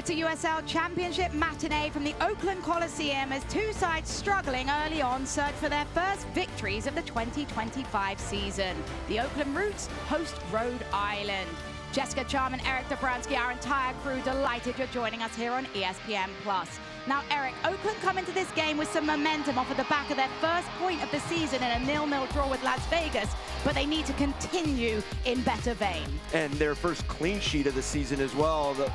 It's a USL Championship matinee from the Oakland Coliseum as two sides struggling early on search for their first victories of the 2025 season. The Oakland Roots host Rhode Island. Jessica Charm and Eric Dobransky, our entire crew, delighted you're joining us here on ESPN+. Now, Eric, Oakland come into this game with some momentum off of the back of their first point of the season in a 0-0 draw with Las Vegas, but they need to continue in better vein. And their first clean sheet of the season as well. The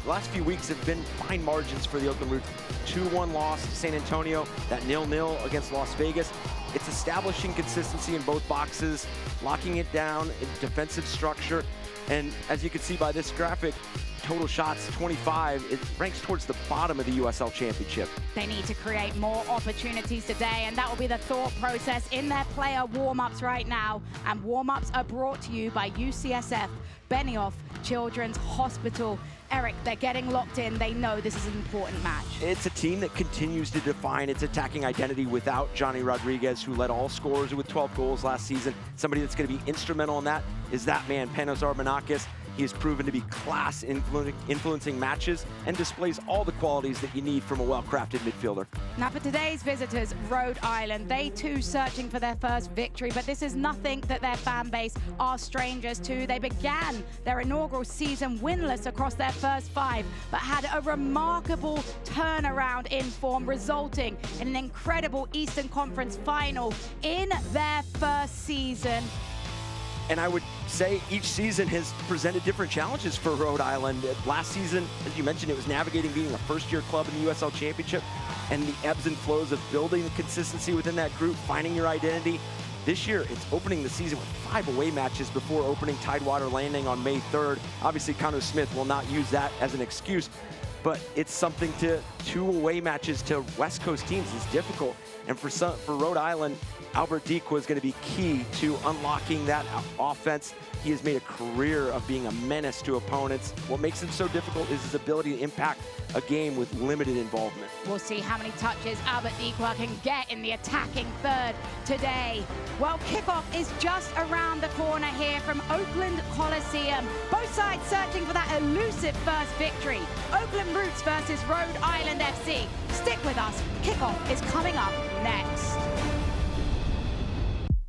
last few weeks have been fine margins for the Oakland Roots. 2-1 loss to San Antonio, that 0-0 against Las Vegas. It's establishing consistency in both boxes, locking it down in defensive structure. And as you can see by this graphic, total shots 25, it ranks towards the bottom of the USL Championship. They need to create more opportunities today, and that will be the thought process in their player warm-ups right now. And warm-ups are brought to you by UCSF, Benioff Children's Hospital. Eric, they're getting locked in. They know this is an important match. It's a team that continues to define its attacking identity without Johnny Rodriguez, who led all scorers with 12 goals last season. Somebody that's going to be instrumental in that is that man, Panos Arbanakis. He has proven to be class influencing matches and displays all the qualities that you need from a well-crafted midfielder. Now for today's visitors, Rhode Island, they too searching for their first victory, but this is nothing that their fan base are strangers to. They began their inaugural season winless across their first 5, but had a remarkable turnaround in form, resulting in an incredible Eastern Conference final in their first season. And I would say each season has presented different challenges for Rhode Island. Last season, as you mentioned, it was navigating being a first-year club in the USL Championship and the ebbs and flows of building the consistency within that group, finding your identity. This year, it's opening the season with 5 away matches before opening Tidewater Landing on May 3rd. Obviously, Conor Smith will not use that as an excuse, but it's something to 2 away matches to West Coast teams is difficult. And for Rhode Island, Albert Dikwa is going to be key to unlocking that offense. He has made a career of being a menace to opponents. What makes him so difficult is his ability to impact a game with limited involvement. We'll see how many touches Albert Dikwa can get in the attacking third today. Well, kickoff is just around the corner here from Oakland Coliseum. Both sides searching for that elusive first victory. Oakland Roots versus Rhode Island FC. Stick with us. Kickoff is coming up next.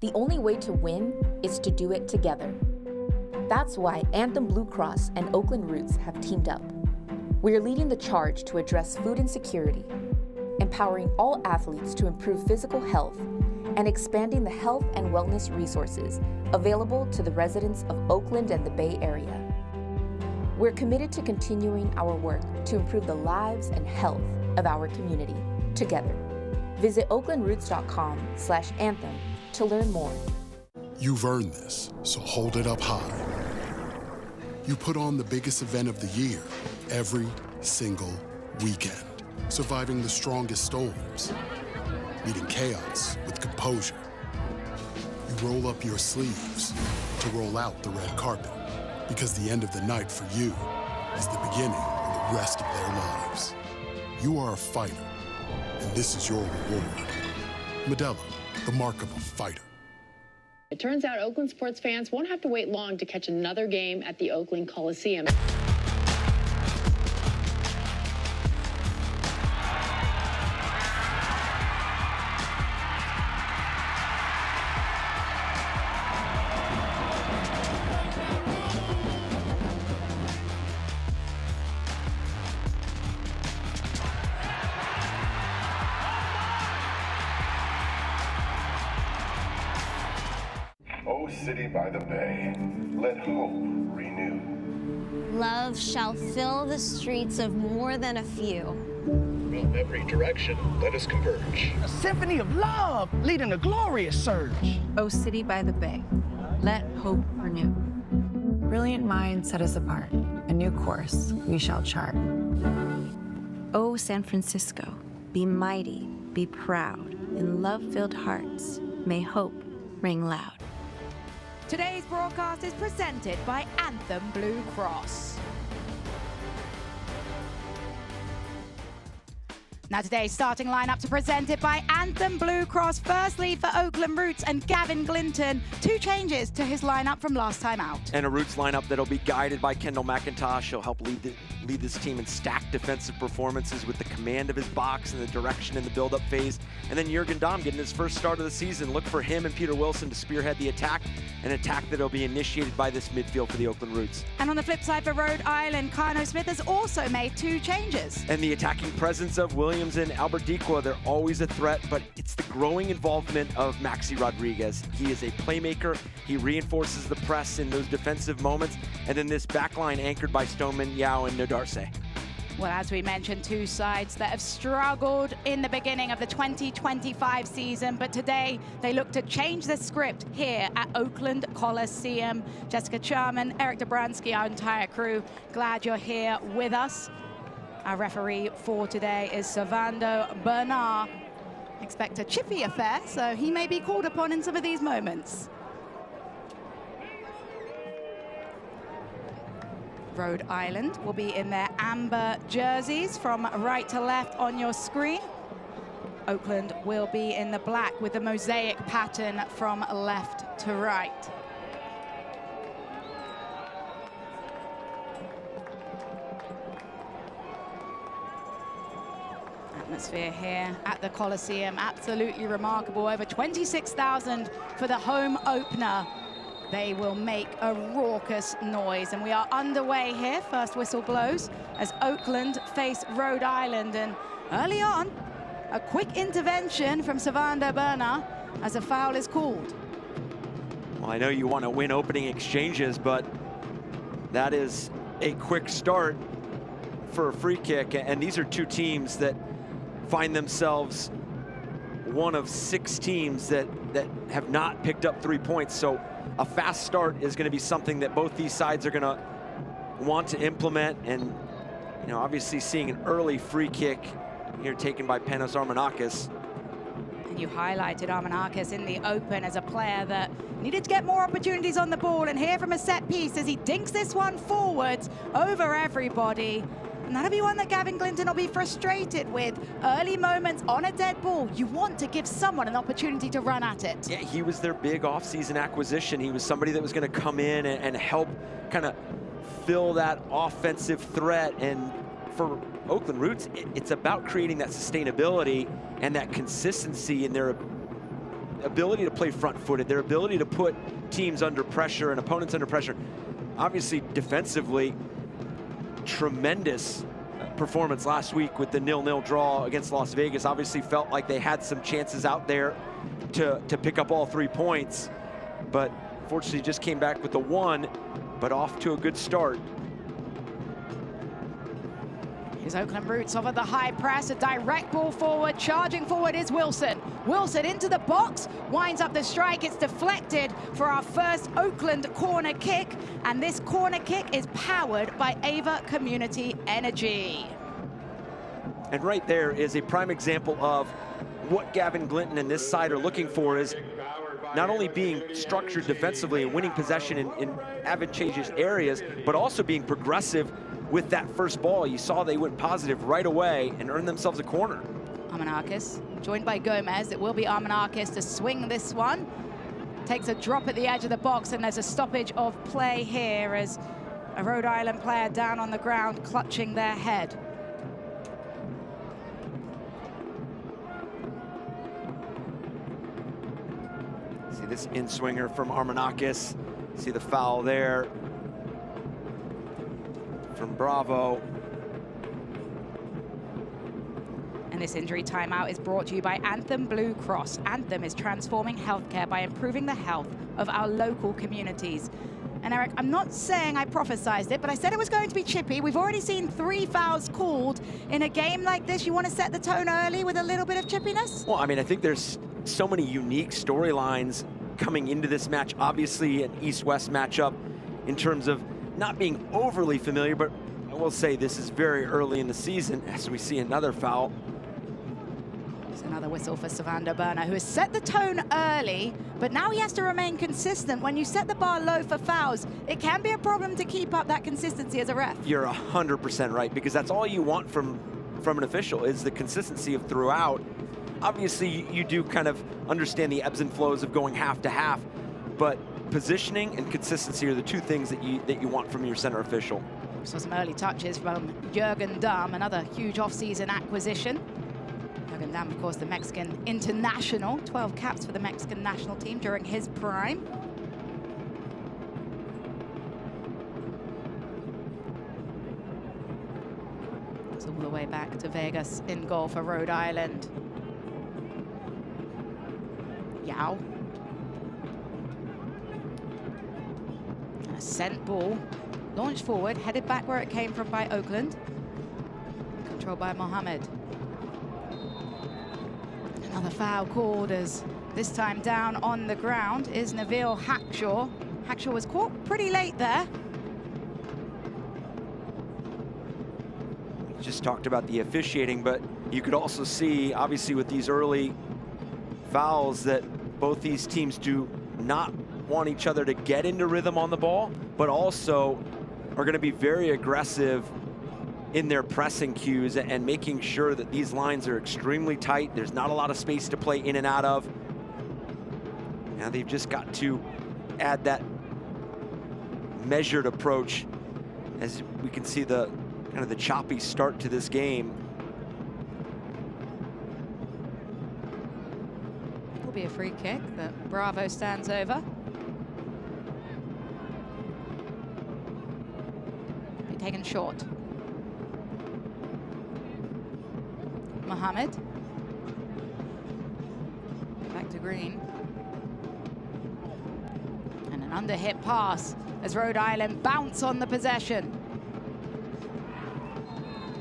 The only way to win is to do it together. That's why Anthem Blue Cross and Oakland Roots have teamed up. We are leading the charge to address food insecurity, empowering all athletes to improve physical health, and expanding the health and wellness resources available to the residents of Oakland and the Bay Area. We're committed to continuing our work to improve the lives and health of our community together. Visit oaklandroots.com/anthem to learn more. You've earned this, so hold it up high. You put on the biggest event of the year every single weekend, surviving the strongest storms, meeting chaos with composure. You roll up your sleeves to roll out the red carpet, because the end of the night for you is the beginning of the rest of their lives. You are a fighter, and this is your reward. Modelo, the mark of a fighter. It turns out Oakland sports fans won't have to wait long to catch another game at the Oakland Coliseum. O city by the bay, let hope renew. Love shall fill the streets of more than a few. From every direction, let us converge. A symphony of love leading a glorious surge. O city by the bay, let hope renew. Brilliant minds set us apart. A new course we shall chart. O San Francisco, be mighty, be proud. In love-filled hearts, may hope ring loud. Today's broadcast is presented by Anthem Blue Cross. Now today's starting lineups are presented by Anthem Blue Cross. First lead for Oakland Roots and Gavin Glinton. 2 changes to his lineup from last time out. And a Roots lineup that'll be guided by Kendall McIntosh. He'll help lead the lead this team in stacked defensive performances with the command of his box and the direction in the build-up phase. And then Jürgen Damm getting his first start of the season. Look for him and Peter Wilson to spearhead the attack, an attack that'll be initiated by this midfield for the Oakland Roots. And on the flip side for Rhode Island, Kano Smith has also made 2 changes. And the attacking presence of Williams and Albert Dikwa, they're always a threat, but it's the growing involvement of Maxi Rodriguez. He is a playmaker. He reinforces the press in those defensive moments. And then this back line anchored by Stoneman, Yao, and Nodarse. Well, as we mentioned, 2 sides that have struggled in the beginning of the 2025 season, but today they look to change the script here at Oakland Coliseum. Jessica Charman, Eric Dobransky, our entire crew, glad you're here with us. Our referee for today is Servando Bernard. Expect a chippy affair, so he may be called upon in some of these moments. Rhode Island will be in their amber jerseys from right to left on your screen. Oakland will be in the black with the mosaic pattern from left to right. Atmosphere here at the Coliseum, absolutely remarkable. Over 26,000 for the home opener. They will make a raucous noise, and we are underway here. First whistle blows as Oakland face Rhode Island, and early on, a quick intervention from Servando Bernard as a foul is called. Well, I know you want to win opening exchanges, but that is a quick start for a free kick, and these are 2 teams that find themselves one of 6 teams that have not picked up 3 points. So a fast start is going to be something that both these sides are going to want to implement. And, you know, obviously seeing an early free kick here taken by Panos Armenakis. And you highlighted Armenakis in the open as a player that needed to get more opportunities on the ball, and here from a set piece as he dinks this one forwards over everybody. And that'll be one that Gavin Glinton will be frustrated with. Early moments on a dead ball, you want to give someone an opportunity to run at it. Yeah, he was their big offseason acquisition. He was somebody that was going to come in and help kind of fill that offensive threat. And for Oakland Roots, it's about creating that sustainability and that consistency in their ability to play front-footed, their ability to put teams under pressure and opponents under pressure. Obviously, defensively, tremendous performance last week with the 0-0 draw against Las Vegas. Obviously felt like they had some chances out there to pick up all 3 points, but fortunately just came back with the 1, but off to a good start. Here's Oakland Roots over the high press, a direct ball forward. Charging forward is Wilson. Wilson into the box, winds up the strike. It's deflected for our first Oakland corner kick. And this corner kick is powered by Ava Community Energy. And right there is a prime example of what Gavin Glinton and this side are looking for, is not only being structured defensively and winning possession in advantageous areas, but also being progressive with that first ball. You saw they went positive right away and earned themselves a corner. Armenakis, joined by Gomez. It will be Armenakis to swing this one. Takes a drop at the edge of the box, and there's a stoppage of play here as a Rhode Island player down on the ground clutching their head. See this in-swinger from Armenakis. See the foul there from Bravo. And this injury timeout is brought to you by Anthem Blue Cross. Anthem is transforming healthcare by improving the health of our local communities. And Eric, I'm not saying I prophesized it, but I said it was going to be chippy. We've already seen 3 fouls called. In a game like this, you want to set the tone early with a little bit of chippiness? Well, I mean, I think there's so many unique storylines coming into this match. Obviously, an East-West matchup in terms of not being overly familiar, but I will say this is very early in the season as we see another foul. There's another whistle for Servando Bernard, who has set the tone early, but now he has to remain consistent. When you set the bar low for fouls, it can be a problem to keep up that consistency as a ref. You're 100% right, because that's all you want from an official, is the consistency of throughout. Obviously, you do kind of understand the ebbs and flows of going half to half, but positioning and consistency are the 2 things that you want from your center official. Saw some early touches from Jürgen Damm, another huge off-season acquisition. Jürgen Damm, of course, the Mexican international, 12 caps for the Mexican national team during his prime. It's all the way back to Vegas in goal for Rhode Island. Yao. And a sent ball. Launched forward, headed back where it came from by Oakland. Controlled by Mohammed. Another foul called as this time down on the ground is Nabil Hackshaw. Hackshaw was caught pretty late there. We just talked about the officiating, but you could also see, obviously, with these early fouls that both these teams do not want each other to get into rhythm on the ball, but also are going to be very aggressive in their pressing cues and making sure that these lines are extremely tight. There's not a lot of space to play in and out of. Now they've just got to add that measured approach as we can see the kind of the choppy start to this game. Will be a free kick that Bravo stands over. Be taken short. Mohammed. Back to Green. And an underhit pass as Rhode Island bounce on the possession.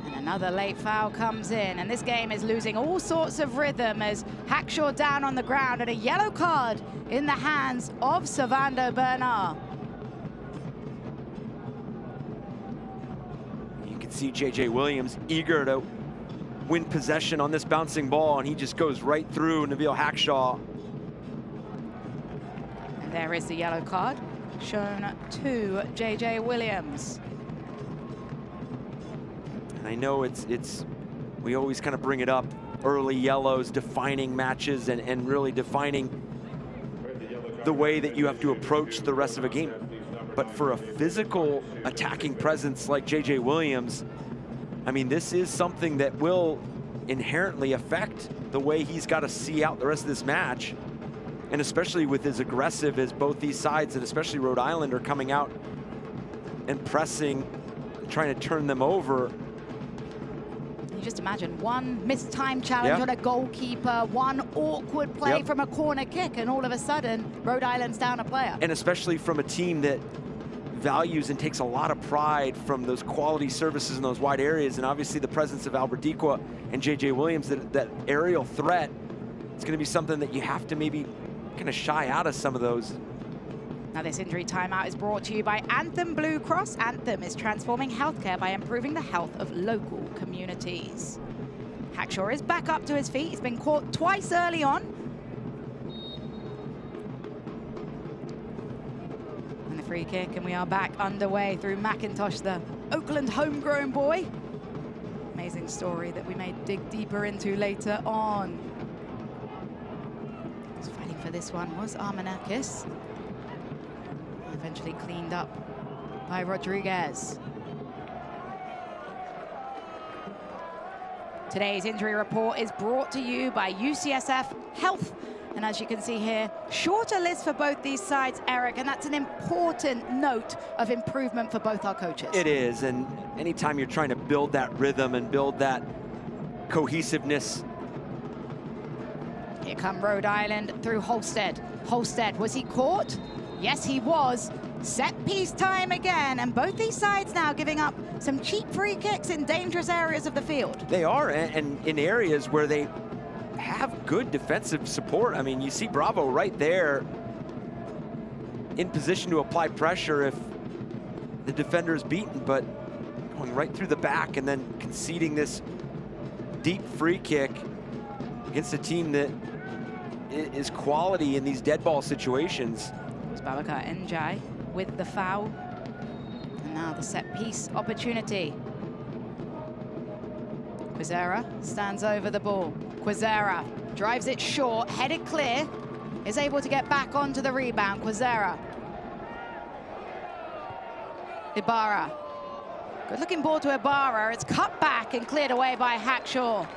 And another late foul comes in, and this game is losing all sorts of rhythm as Hackshaw down on the ground and a yellow card in the hands of Servando Bernal. You can see J.J. Williams eager to win possession on this bouncing ball, and he just goes right through Nabil Hackshaw. And there is the yellow card shown to J.J. Williams. And I know we always kind of bring it up, early yellows defining matches and really defining the way that you have to approach the rest of a game. But for a physical attacking presence like J.J. Williams, I mean, this is something that will inherently affect the way he's got to see out the rest of this match. And especially with as aggressive as both these sides, and especially Rhode Island, are coming out and pressing, trying to turn them over. You just imagine one missed time challenge on a goalkeeper, one awkward play from a corner kick, and all of a sudden, Rhode Island's down a player. And especially from a team that values and takes a lot of pride from those quality services in those wide areas, and obviously the presence of Alberdiqua and J.J. Williams, that aerial threat, it's going to be something that you have to maybe kind of shy out of some of those. Now this injury timeout is brought to you by Anthem Blue Cross. Anthem is transforming healthcare by improving the health of local communities. Hackshaw is back up to his feet. He's been caught twice early on. And the free kick, and we are back underway through McIntosh, the Oakland homegrown boy. Amazing story that we may dig deeper into later on. Fighting for this one was Armanakis. Eventually cleaned up by Rodriguez. Today's injury report is brought to you by UCSF Health. And as you can see here, shorter list for both these sides, Eric, and that's an important note of improvement for both our coaches. It is, and anytime you're trying to build that rhythm and build that cohesiveness. Here come Rhode Island through Holstead. Holstead, was he caught? Yes, he was. Set piece time again, and both these sides now giving up some cheap free kicks in dangerous areas of the field. They are, and in areas where they have good defensive support. I mean, you see Bravo right there in position to apply pressure if the defender is beaten, but going right through the back and then conceding this deep free kick against a team that is quality in these dead ball situations. It was Babacar Njai with the foul. And now the set piece opportunity. Quizera stands over the ball. Quizera drives it short, headed clear, is able to get back onto the rebound. Quizera. Ibarra. Good looking ball to Ibarra. It's cut back and cleared away by Hackshaw.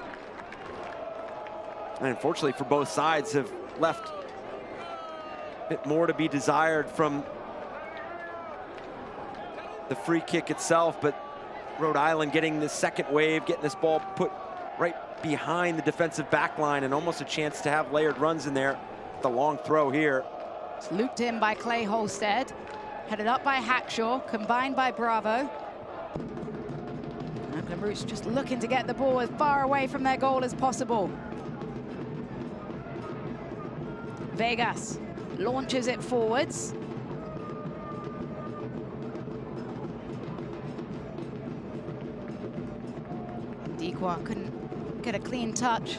And unfortunately for both sides have left a bit more to be desired from the free kick itself, but Rhode Island getting the second wave, getting this ball put right behind the defensive back line, and almost a chance to have layered runs in there. The long throw here. It's looped in by Clay Holstead, headed up by Hackshaw, combined by Bravo. Oakland Roots just looking to get the ball as far away from their goal as possible. Vegas launches it forwards. Dequa couldn't get a clean touch.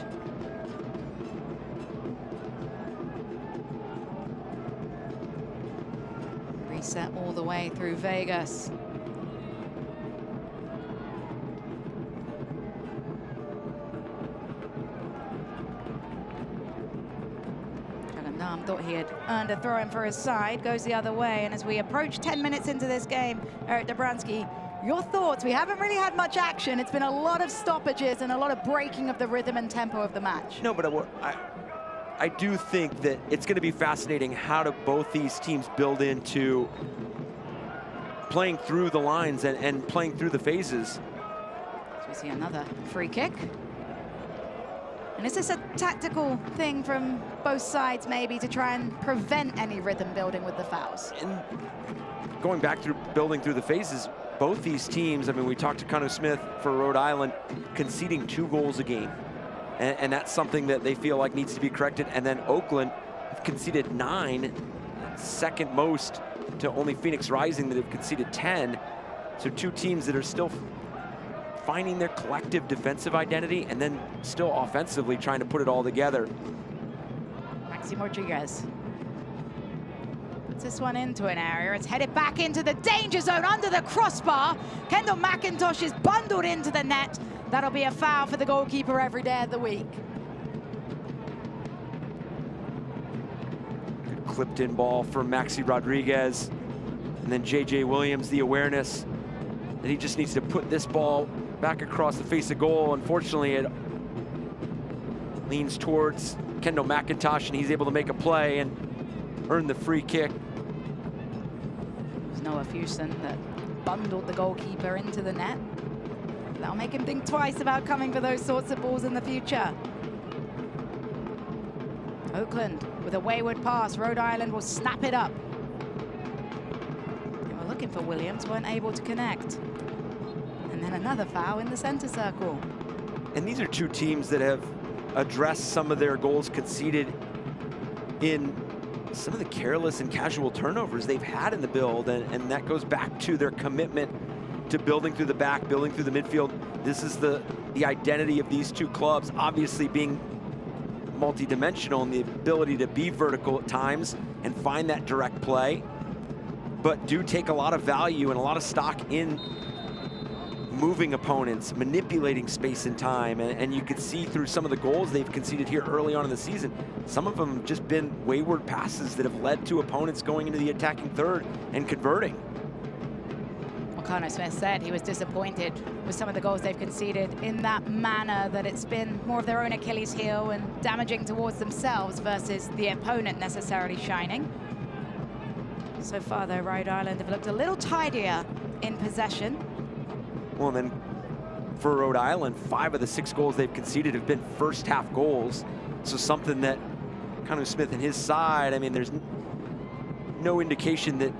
Reset all the way through Vegas. Thought he had earned a throw-in for his side, goes the other way, and as we approach 10 minutes into this game, Eric Dobransky, your thoughts? We haven't really had much action. It's been a lot of stoppages and a lot of breaking of the rhythm and tempo of the match. No, but I do think that it's going to be fascinating how do both these teams build into playing through the lines and playing through the phases. So we see another free kick. And is this a tactical thing from both sides, maybe, to try and prevent any rhythm building with the fouls? And going back through building through the phases, both these teams, I mean, we talked to Connor Smith for Rhode Island, conceding 2 goals a game. And that's something that they feel like needs to be corrected. And then Oakland have conceded 9, second most to only Phoenix Rising that have conceded 10. So 2 teams that are still finding their collective defensive identity and then still offensively trying to put it all together. Maxime Rodriguez puts this one into an area. It's headed back into the danger zone under the crossbar. Kendall McIntosh is bundled into the net. That'll be a foul for the goalkeeper every day of the week. Good clipped in ball from Maxi Rodriguez. And then JJ Williams, the awareness that he just needs to put this ball back across the face of goal. Unfortunately, it leans towards Kendall McIntosh, and he's able to make a play and earn the free kick. It was Noah Fuson that bundled the goalkeeper into the net. That'll make him think twice about coming for those sorts of balls in the future. Oakland with a wayward pass. Rhode Island will snap it up. They were looking for Williams, weren't able to connect. And then another foul in the center circle. And these are 2 teams that have addressed some of their goals conceded in some of the careless and casual turnovers they've had in the build. And that goes back to their commitment to building through the back, building through the midfield. This is the identity of these 2 clubs, obviously being multi-dimensional in the ability to be vertical at times and find that direct play, but do take a lot of value and a lot of stock in moving opponents, manipulating space and time, and you could see through some of the goals they've conceded here early on in the season, some of them have just been wayward passes that have led to opponents going into the attacking third and converting. Well, Connor Smith said he was disappointed with some of the goals they've conceded in that manner, that it's been more of their own Achilles heel and damaging towards themselves versus the opponent necessarily shining. So far, though, Rhode Island have looked a little tidier in possession. Well, and then for Rhode Island, 5 of the 6 goals they've conceded have been first half goals. So something that Connor Smith and his side, I mean, there's no indication that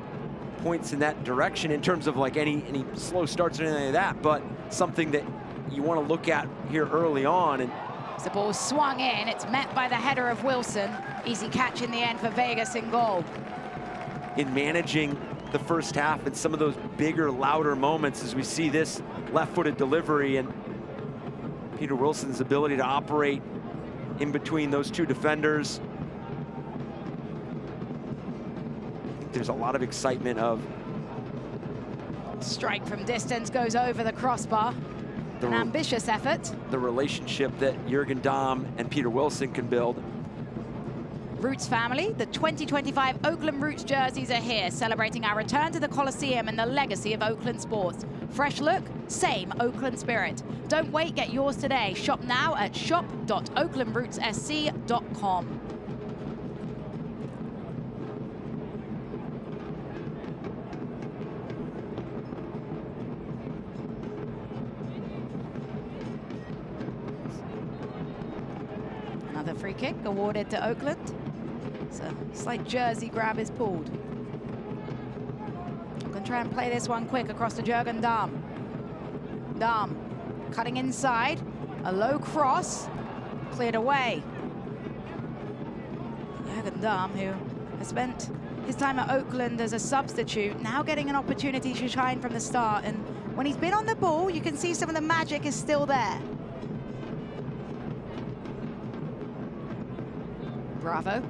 points in that direction in terms of like any slow starts or anything like that, but something that you want to look at here early on. And as the ball swung in, it's met by the header of Wilson. Easy catch in the end for Vegas in goal. In managing the first half and some of those bigger, louder moments as we see this left-footed delivery and Peter Wilson's ability to operate in between those 2 defenders. I think there's a lot of excitement of strike from distance goes over the crossbar. An ambitious effort. The relationship that Jürgen Dahm and Peter Wilson can build. Roots family, the 2025 Oakland Roots jerseys are here, celebrating our return to the Coliseum and the legacy of Oakland sports. Fresh look, same Oakland spirit. Don't wait, get yours today. Shop now at shop.oaklandrootssc.com. Another free kick awarded to Oakland. So slight jersey grab is pulled. I'm going to try and play this one quick across to Jurgen Dahm. Dahm cutting inside, a low cross, cleared away. Jurgen Dahm, who has spent his time at Oakland as a substitute, now getting an opportunity to shine from the start. And when he's been on the ball, you can see some of the magic is still there. Bravo.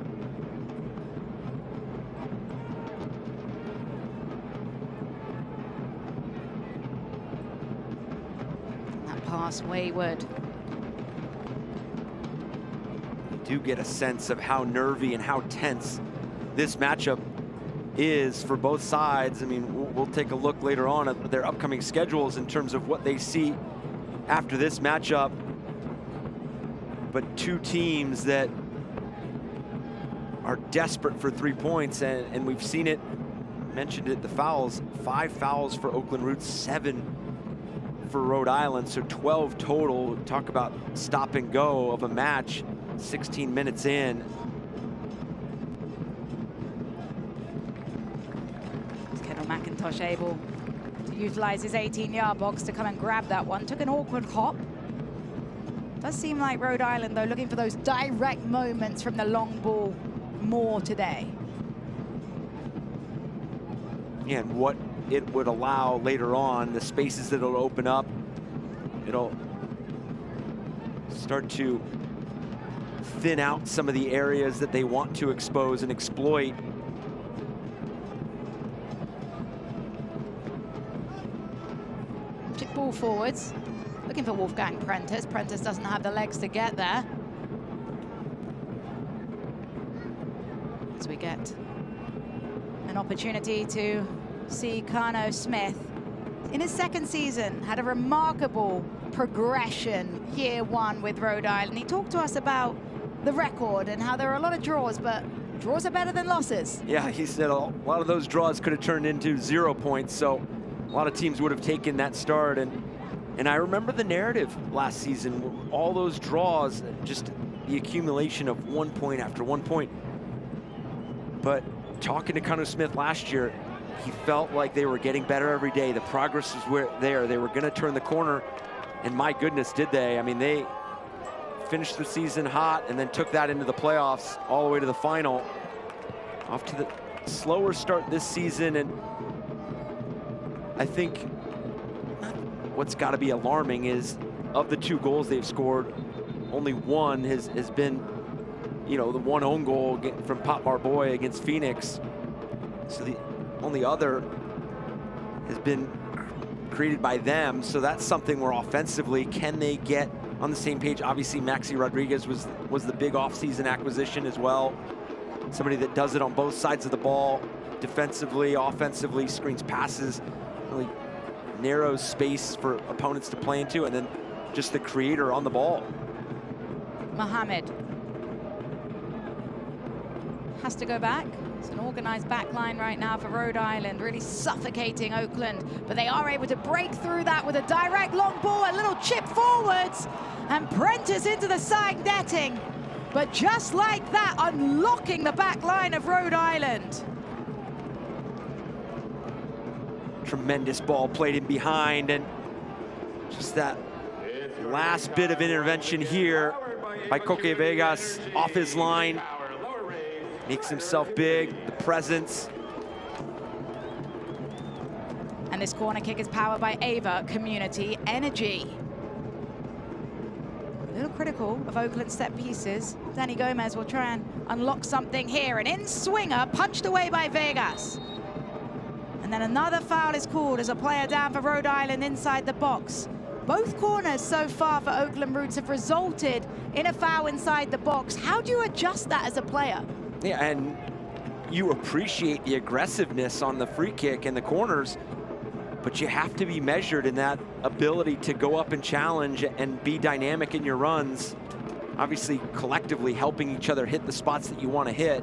That pass wayward. You do get a sense of how nervy and how tense this matchup is for both sides. I mean, we'll take a look later on at their upcoming schedules in terms of what they see after this matchup. But two teams that are desperate for 3 points, and we've seen it, mentioned it, the fouls, 5 fouls for Oakland Roots, 7 for Rhode Island, so 12 total. Talk about stop and go of a match, 16 minutes in. Kendall McIntosh able to utilize his 18-yard box to come and grab that one. Took an awkward hop. Does seem like Rhode Island, though, looking for those direct moments from the long ball more today. Yeah, and what it would allow later on, the spaces that it'll open up, it'll start to thin out some of the areas that they want to expose and exploit. Chip ball forwards, looking for Wolfgang Prentice. Prentice doesn't have the legs to get there. As we get an opportunity to see Kano Smith in his second season, had a remarkable progression year one with Rhode Island. He talked to us about the record and how there are a lot of draws, but draws are better than losses. Yeah, he said a lot of those draws could have turned into 0 points, so a lot of teams would have taken that start. And I remember the narrative last season, all those draws, just the accumulation of 1 point after 1 point. But talking to Kano Smith last year, he felt like they were getting better every day. The progress was there. They were going to turn the corner, and my goodness, did they. I mean, they finished the season hot and then took that into the playoffs all the way to the final. Off to the slower start this season, and I think what's got to be alarming is of the 2 goals they've scored, only one has been, you know, the one own goal from Pop Marboy against Phoenix. So the only other has been created by them. So that's something where offensively, can they get on the same page? Obviously, Maxi Rodriguez was the big offseason acquisition as well. Somebody that does it on both sides of the ball, defensively, offensively, screens passes, really narrows space for opponents to play into, and then just the creator on the ball. Mohamed has to go back. It's an organized back line right now for Rhode Island, really suffocating Oakland, but they are able to break through that with a direct long ball, a little chip forwards, and Prentice into the side netting. But just like that, unlocking the back line of Rhode Island. Tremendous ball played in behind, and just that last bit of intervention here by Coque Vegas off his line. Makes himself big, the presence. And this corner kick is powered by Ava Community Energy. A little critical of Oakland set pieces. Danny Gomez will try and unlock something here. An in-swinger punched away by Vegas. And then another foul is called as a player down for Rhode Island inside the box. Both corners so far for Oakland Roots have resulted in a foul inside the box. How do you adjust that as a player? Yeah, and you appreciate the aggressiveness on the free kick and the corners, but you have to be measured in that ability to go up and challenge and be dynamic in your runs. Obviously, collectively helping each other hit the spots that you want to hit.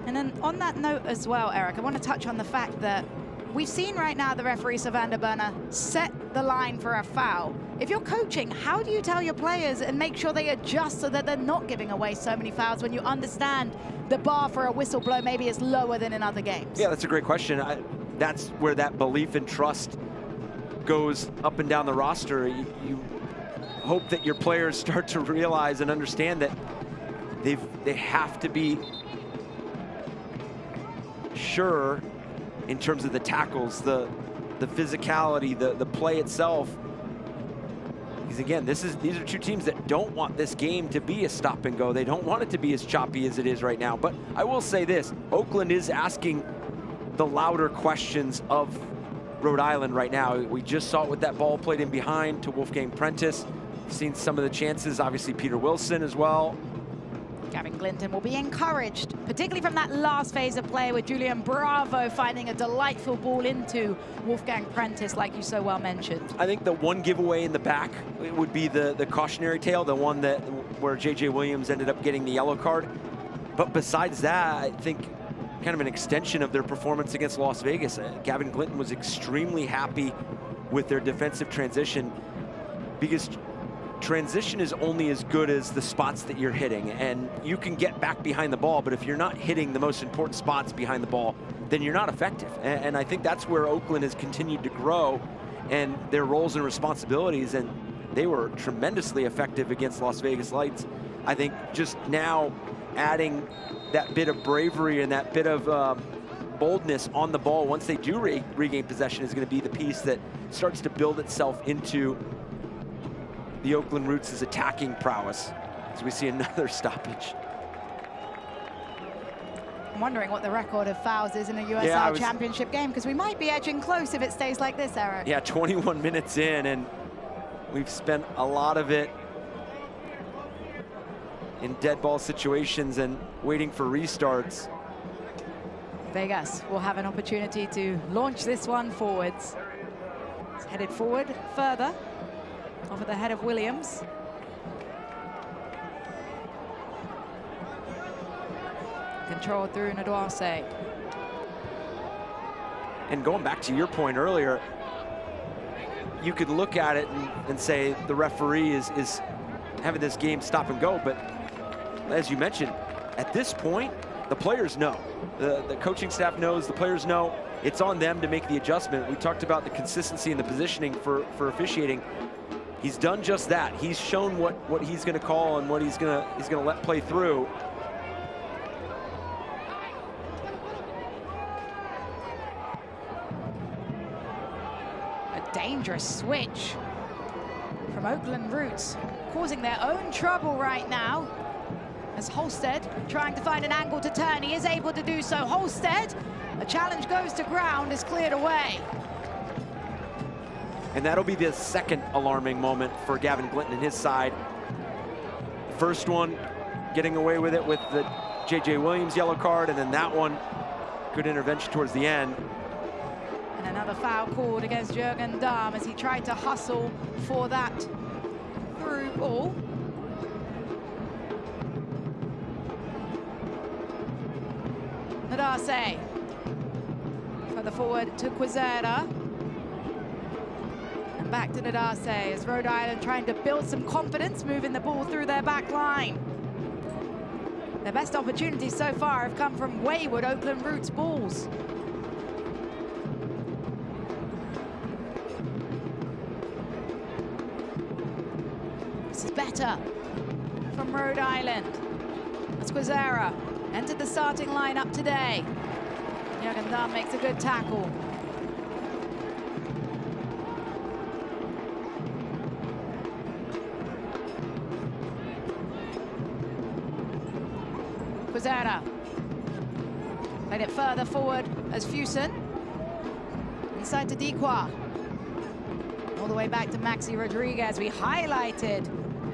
And then on that note as well, Eric, I want to touch on the fact that we've seen right now the referee, Savander Burner, set the line for a foul. If you're coaching, how do you tell your players and make sure they adjust so that they're not giving away so many fouls when you understand the bar for a whistle blow maybe is lower than in other games? Yeah, that's a great question. That's where that belief and trust goes up and down the roster. You hope that your players start to realize and understand that they have to be sure in terms of the tackles, the physicality, the play itself. Because again, these are two teams that don't want this game to be a stop and go. They don't want it to be as choppy as it is right now. But I will say this, Oakland is asking the louder questions of Rhode Island right now. We just saw it with that ball played in behind to Wolfgang Prentice. Seen some of the chances, obviously Peter Wilson as well. Gavin Glinton will be encouraged, particularly from that last phase of play with Julian Bravo finding a delightful ball into Wolfgang Prentice, like you so well mentioned. I think the one giveaway in the back would be the cautionary tale, the one where J.J. Williams ended up getting the yellow card. But besides that, I think kind of an extension of their performance against Las Vegas. Gavin Glinton was extremely happy with their defensive transition, because transition is only as good as the spots that you're hitting, and you can get back behind the ball, but if you're not hitting the most important spots behind the ball, then you're not effective. And I think that's where Oakland has continued to grow and their roles and responsibilities, and they were tremendously effective against Las Vegas Lights. I think just now adding that bit of bravery and that bit of boldness on the ball once they do regain possession is going to be the piece that starts to build itself into the Oakland Roots' attacking prowess as we see another stoppage. I'm wondering what the record of fouls is in a USL Championship game, because we might be edging close if it stays like this, Eric. Yeah, 21 minutes in, and we've spent a lot of it in dead ball situations and waiting for restarts. Vegas will have an opportunity to launch this one forwards. It's headed forward further. Off at the head of Williams. Controlled through Naduarse. And going back to your point earlier, you could look at it and say the referee is having this game stop and go, but as you mentioned, at this point, the players know. The coaching staff knows, the players know. It's on them to make the adjustment. We talked about the consistency and the positioning for officiating. He's done just that. He's shown what he's going to call and what he's going to let play through. A dangerous switch from Oakland Roots, causing their own trouble right now. As Holstead trying to find an angle to turn, he is able to do so. Holstead, a challenge goes to ground, is cleared away. And that'll be the second alarming moment for Gavin Glinton and his side. First one, getting away with it with the J.J. Williams yellow card, and then that one, good intervention towards the end. And another foul called against Jürgen Dahm as he tried to hustle for that through ball. Naduarse, further forward to Quezada. Back to Naduarse as Rhode Island trying to build some confidence, moving the ball through their back line. Their best opportunities so far have come from wayward Oakland Roots balls. This is better from Rhode Island. That's Quezada, entered the starting lineup today. Jürgen Dahm makes a good tackle. Quezada played it further forward as Fusen. Inside to Dequa. All the way back to Maxi Rodriguez. We highlighted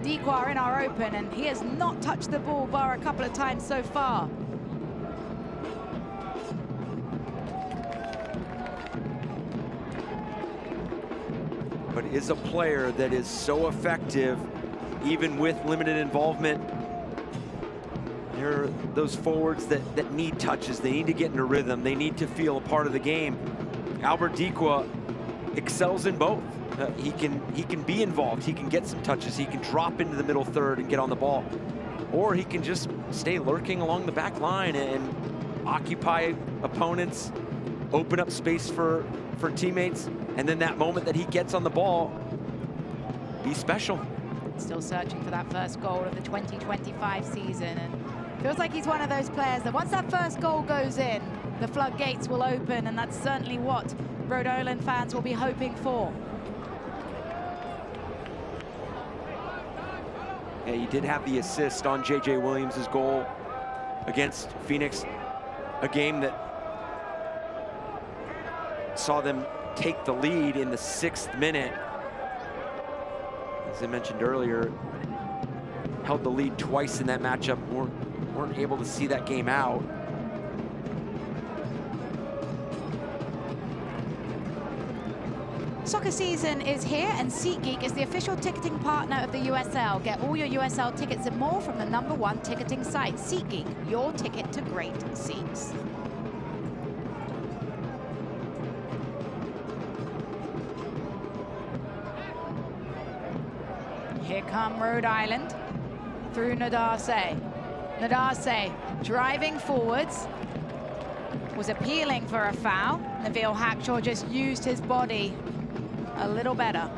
Dequa in our open, and he has not touched the ball bar a couple of times so far. But is a player that is so effective, even with limited involvement. There are those forwards that need touches. They need to get into rhythm. They need to feel a part of the game. Albert Dequa excels in both. He can be involved. He can get some touches. He can drop into the middle third and get on the ball. Or he can just stay lurking along the back line and occupy opponents, open up space for teammates, and then that moment that he gets on the ball, be special. Still searching for that first goal of the 2025 season, and feels like he's one of those players that once that first goal goes in, the floodgates will open, and that's certainly what Rhode Island fans will be hoping for. Yeah, he did have the assist on J.J. Williams' goal against Phoenix, a game that saw them take the lead in the 6th minute. As I mentioned earlier, held the lead twice in that matchup, weren't able to see that game out. Soccer season is here, and SeatGeek is the official ticketing partner of the USL. Get all your USL tickets and more from the #1 ticketing site, SeatGeek, your ticket to great seats. Here come Rhode Island through Nadase. Nadase driving forwards, was appealing for a foul. Nabil Hackshaw just used his body a little better.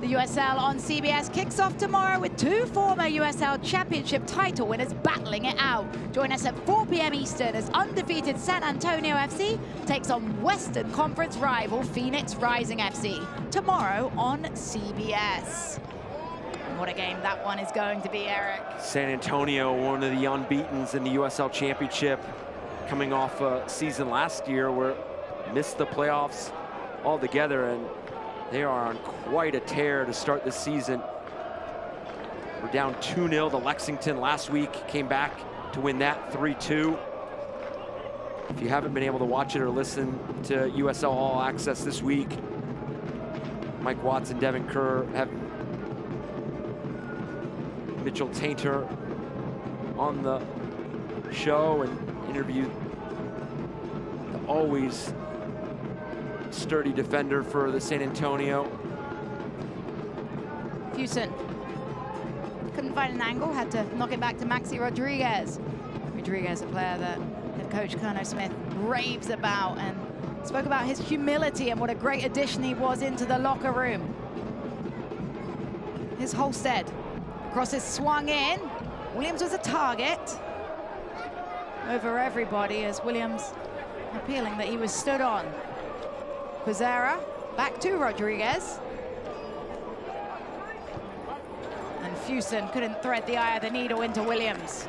The USL on CBS kicks off tomorrow with 2 former USL Championship title winners battling it out. Join us at 4 p.m. Eastern as undefeated San Antonio FC takes on Western Conference rival Phoenix Rising FC tomorrow on CBS. What a game that one is going to be, Eric. San Antonio, one of the unbeatens in the USL Championship, coming off a season last year where missed the playoffs altogether, and they are on quite a tear to start the season. We're down 2-0 to Lexington last week, came back to win that 3-2. If you haven't been able to watch it or listen to USL All Access this week, Mike Watts and Devin Kerr have Mitchell Tainter on the show and interviewed the always sturdy defender for the San Antonio. Fuson couldn't find an angle, had to knock it back to Maxi Rodriguez. Rodriguez, a player that head coach Kerno Smith raves about and spoke about his humility and what a great addition he was into the locker room. Here's Holstead. Cross is swung in. Williams was a target over everybody as Williams appealing that he was stood on. Quizera back to Rodriguez. And Fuson couldn't thread the eye of the needle into Williams.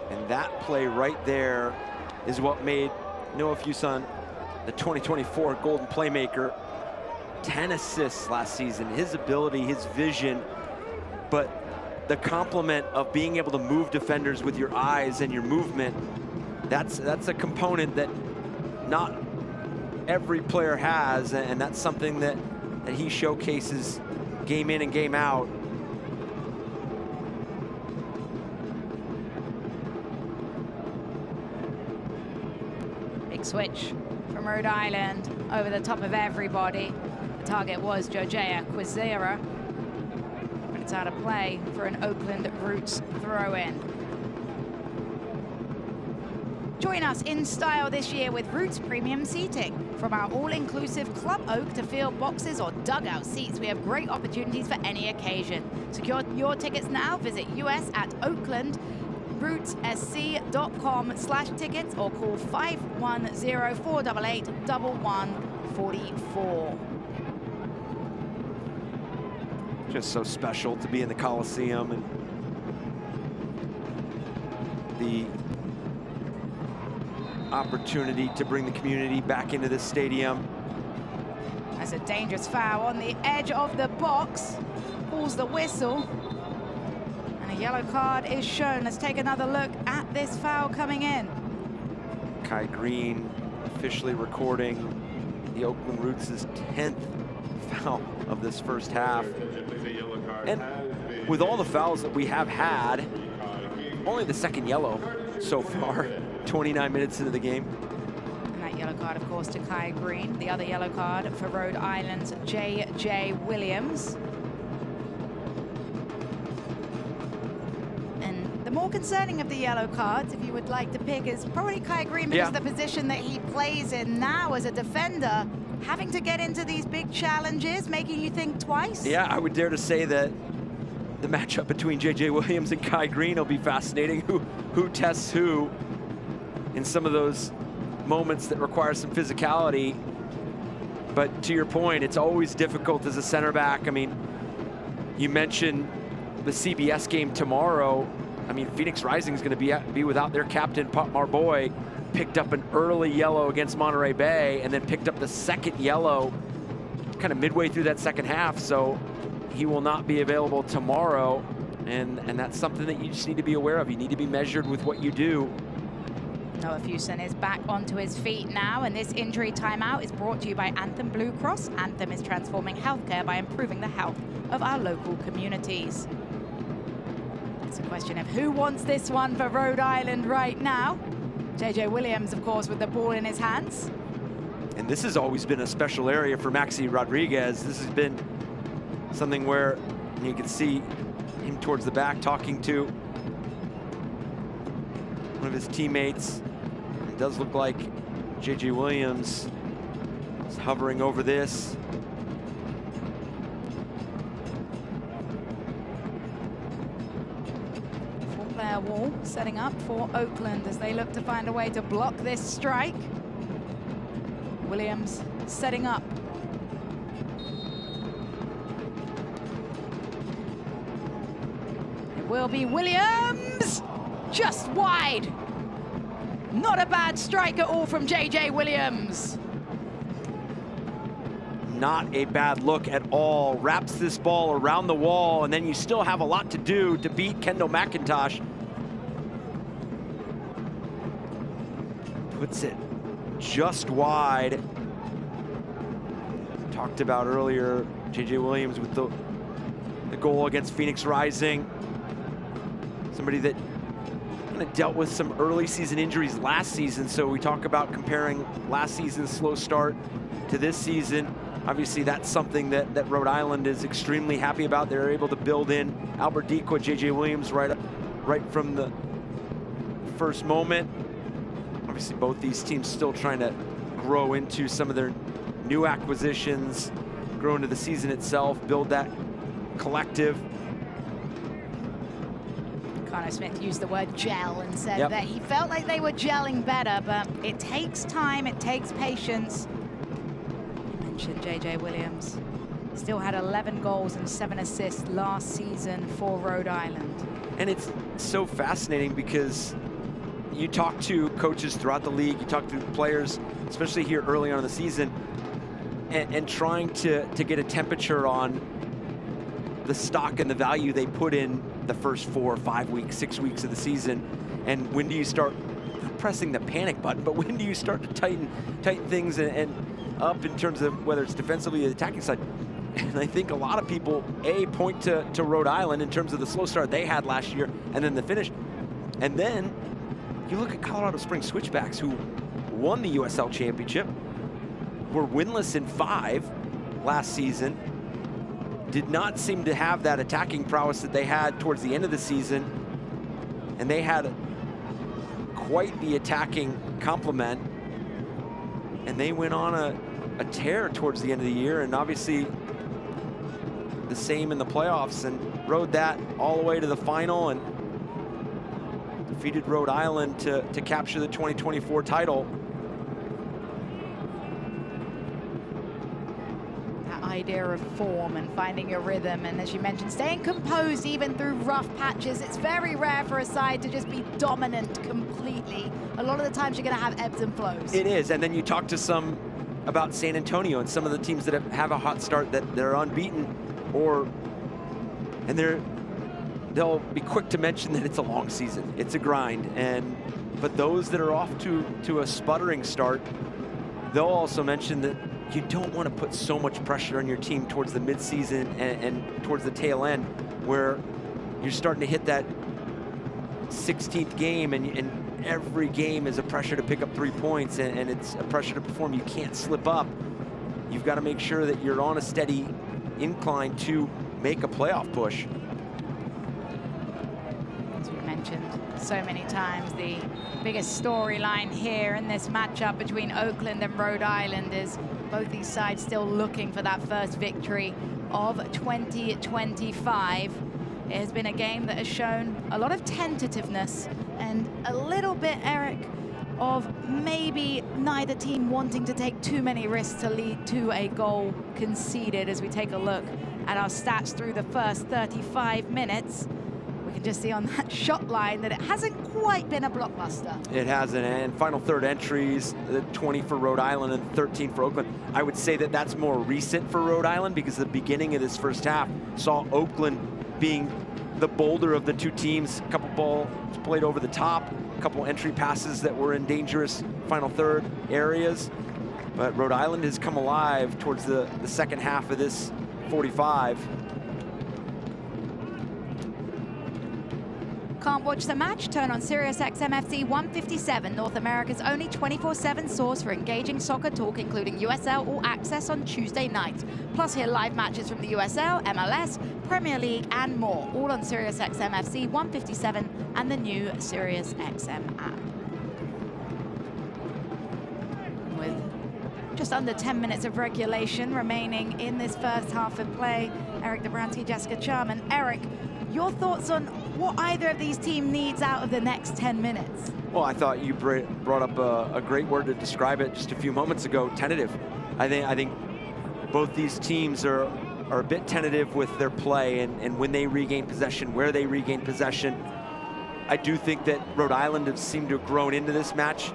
And that play right there is what made Noah Fuson the 2024 Golden Playmaker. 10 assists last season. His ability, his vision, but the complement of being able to move defenders with your eyes and your movement, that's a component that not every player has, and that's something that he showcases game in and game out. Big switch from Rhode Island over the top of everybody. The target was Jojea Quizera, but it's out of play for an Oakland Roots throw-in. Join us in style this year with Roots Premium Seating. From our all-inclusive Club Oak to field boxes or dugout seats, we have great opportunities for any occasion. Secure your tickets now. Visit us at oaklandrootssc.com/tickets or call 510-488-1144. Just so special to be in the Coliseum and the opportunity to bring the community back into this stadium. That's a dangerous foul on the edge of the box. Pulls the whistle. And a yellow card is shown. Let's take another look at this foul coming in. Kai Green officially recording the Oakland Roots' 10th foul of this first half. And with all the fouls that we have had, only the second yellow so far, 29 minutes into the game. And that yellow card, of course, to Kai Green. The other yellow card for Rhode Island's J.J. Williams. And the more concerning of the yellow cards, if you would like to pick, is probably Kai Green, because of the position that he plays in now as a defender, having to get into these big challenges, making you think twice. Yeah, I would dare to say that the matchup between J.J. Williams and Kai Green will be fascinating. Who tests who in some of those moments that require some physicality. But to your point, it's always difficult as a center back. I mean, you mentioned the CBS game tomorrow. I mean, Phoenix Rising is going to be without their captain, Pop Marboy. Picked up an early yellow against Monterey Bay, and then picked up the second yellow kind of midway through that second half. So he will not be available tomorrow, and that's something that you just need to be aware of. You need to be measured with what you do. Noah Fuson is back onto his feet now, and this injury timeout is brought to you by Anthem Blue Cross. Anthem is transforming healthcare by improving the health of our local communities. It's a question of who wants this one for Rhode Island right now. J.J. Williams, of course, with the ball in his hands. And this has always been a special area for Maxi Rodriguez. This has been something where you can see him towards the back talking to one of his teammates. It does look like J.J. Williams is hovering over this. Four-player wall setting up for Oakland as they look to find a way to block this strike. Williams setting up. It will be Williams, just wide. Not a bad strike at all from J.J. Williams. Not a bad look at all. Wraps this ball around the wall, and then you still have a lot to do to beat Kendall McIntosh. Puts it just wide. Talked about earlier, J.J. Williams with the goal against Phoenix Rising. Somebody that kind of dealt with some early season injuries last season, so we talk about comparing last season's slow start to this season. Obviously, that's something that Rhode Island is extremely happy about. They're able to build in Albert Dequa, J.J. Williams right from the first moment. Obviously, both these teams still trying to grow into some of their new acquisitions, grow into the season itself, build that collective. Connor Smith used the word gel and said that he felt like they were gelling better, but it takes time, it takes patience. You mentioned J.J. Williams. Still had 11 goals and 7 assists last season for Rhode Island. And it's so fascinating because you talk to coaches throughout the league, you talk to players, especially here early on in the season, and trying to get a temperature on the stock and the value they put in the first 4 or 5 weeks, 6 weeks of the season. And when do you start not pressing the panic button, but when do you start to tighten things and up in terms of whether it's defensively or the attacking side? And I think a lot of people, point to Rhode Island in terms of the slow start they had last year and then the finish. And then you look at Colorado Springs Switchbacks, who won the USL Championship, were winless in 5 last season, did not seem to have that attacking prowess that they had towards the end of the season, and they had quite the attacking complement, and they went on a tear towards the end of the year, and obviously the same in the playoffs, and rode that all the way to the final and defeated Rhode Island to capture the 2024 title. idea of form and finding your rhythm, and as you mentioned, staying composed even through rough patches. It's very rare for a side to just be dominant completely. A lot of the times you're going to have ebbs and flows. It is, and then you talk to some about San Antonio and some of the teams that have a hot start that they're unbeaten, and they'll be quick to mention that it's a long season, it's a grind, but those that are off to a sputtering start, they'll also mention that you don't want to put so much pressure on your team towards the midseason and towards the tail end, where you're starting to hit that 16th game, and every game is a pressure to pick up 3 points, and it's a pressure to perform. You can't slip up. You've got to make sure that you're on a steady incline to make a playoff push. As we mentioned so many times, the biggest storyline here in this matchup between Oakland and Rhode Island is both these sides still looking for that first victory of 2025. It has been a game that has shown a lot of tentativeness and a little bit, Eric, of maybe neither team wanting to take too many risks to lead to a goal conceded. As we take a look at our stats through the first 35 minutes, we can just see on that shot line that it hasn't quite been a blockbuster. It hasn't, and final third entries, 20 for Rhode Island and 13 for Oakland. I would say that that's more recent for Rhode Island, because the beginning of this first half saw Oakland being the bolder of the two teams. A couple balls played over the top, a couple entry passes that were in dangerous final third areas. But Rhode Island has come alive towards the second half of this 45. Can't watch the match? Turn on SiriusXM FC 157, North America's only 24/7 source for engaging soccer talk, including USL All Access on Tuesday nights. Plus hear live matches from the USL, MLS, Premier League, and more, all on SiriusXM FC 157 and the new SiriusXM app. With just under 10 minutes of regulation remaining in this first half of play, Eric Dobransky, Jessica Charman. Eric, your thoughts on what either of these teams needs out of the next 10 minutes? Well, I thought you brought up a great word to describe it just a few moments ago, tentative. I think both these teams are a bit tentative with their play and when they regain possession, where they regain possession. I do think that Rhode Island have seemed to have grown into this match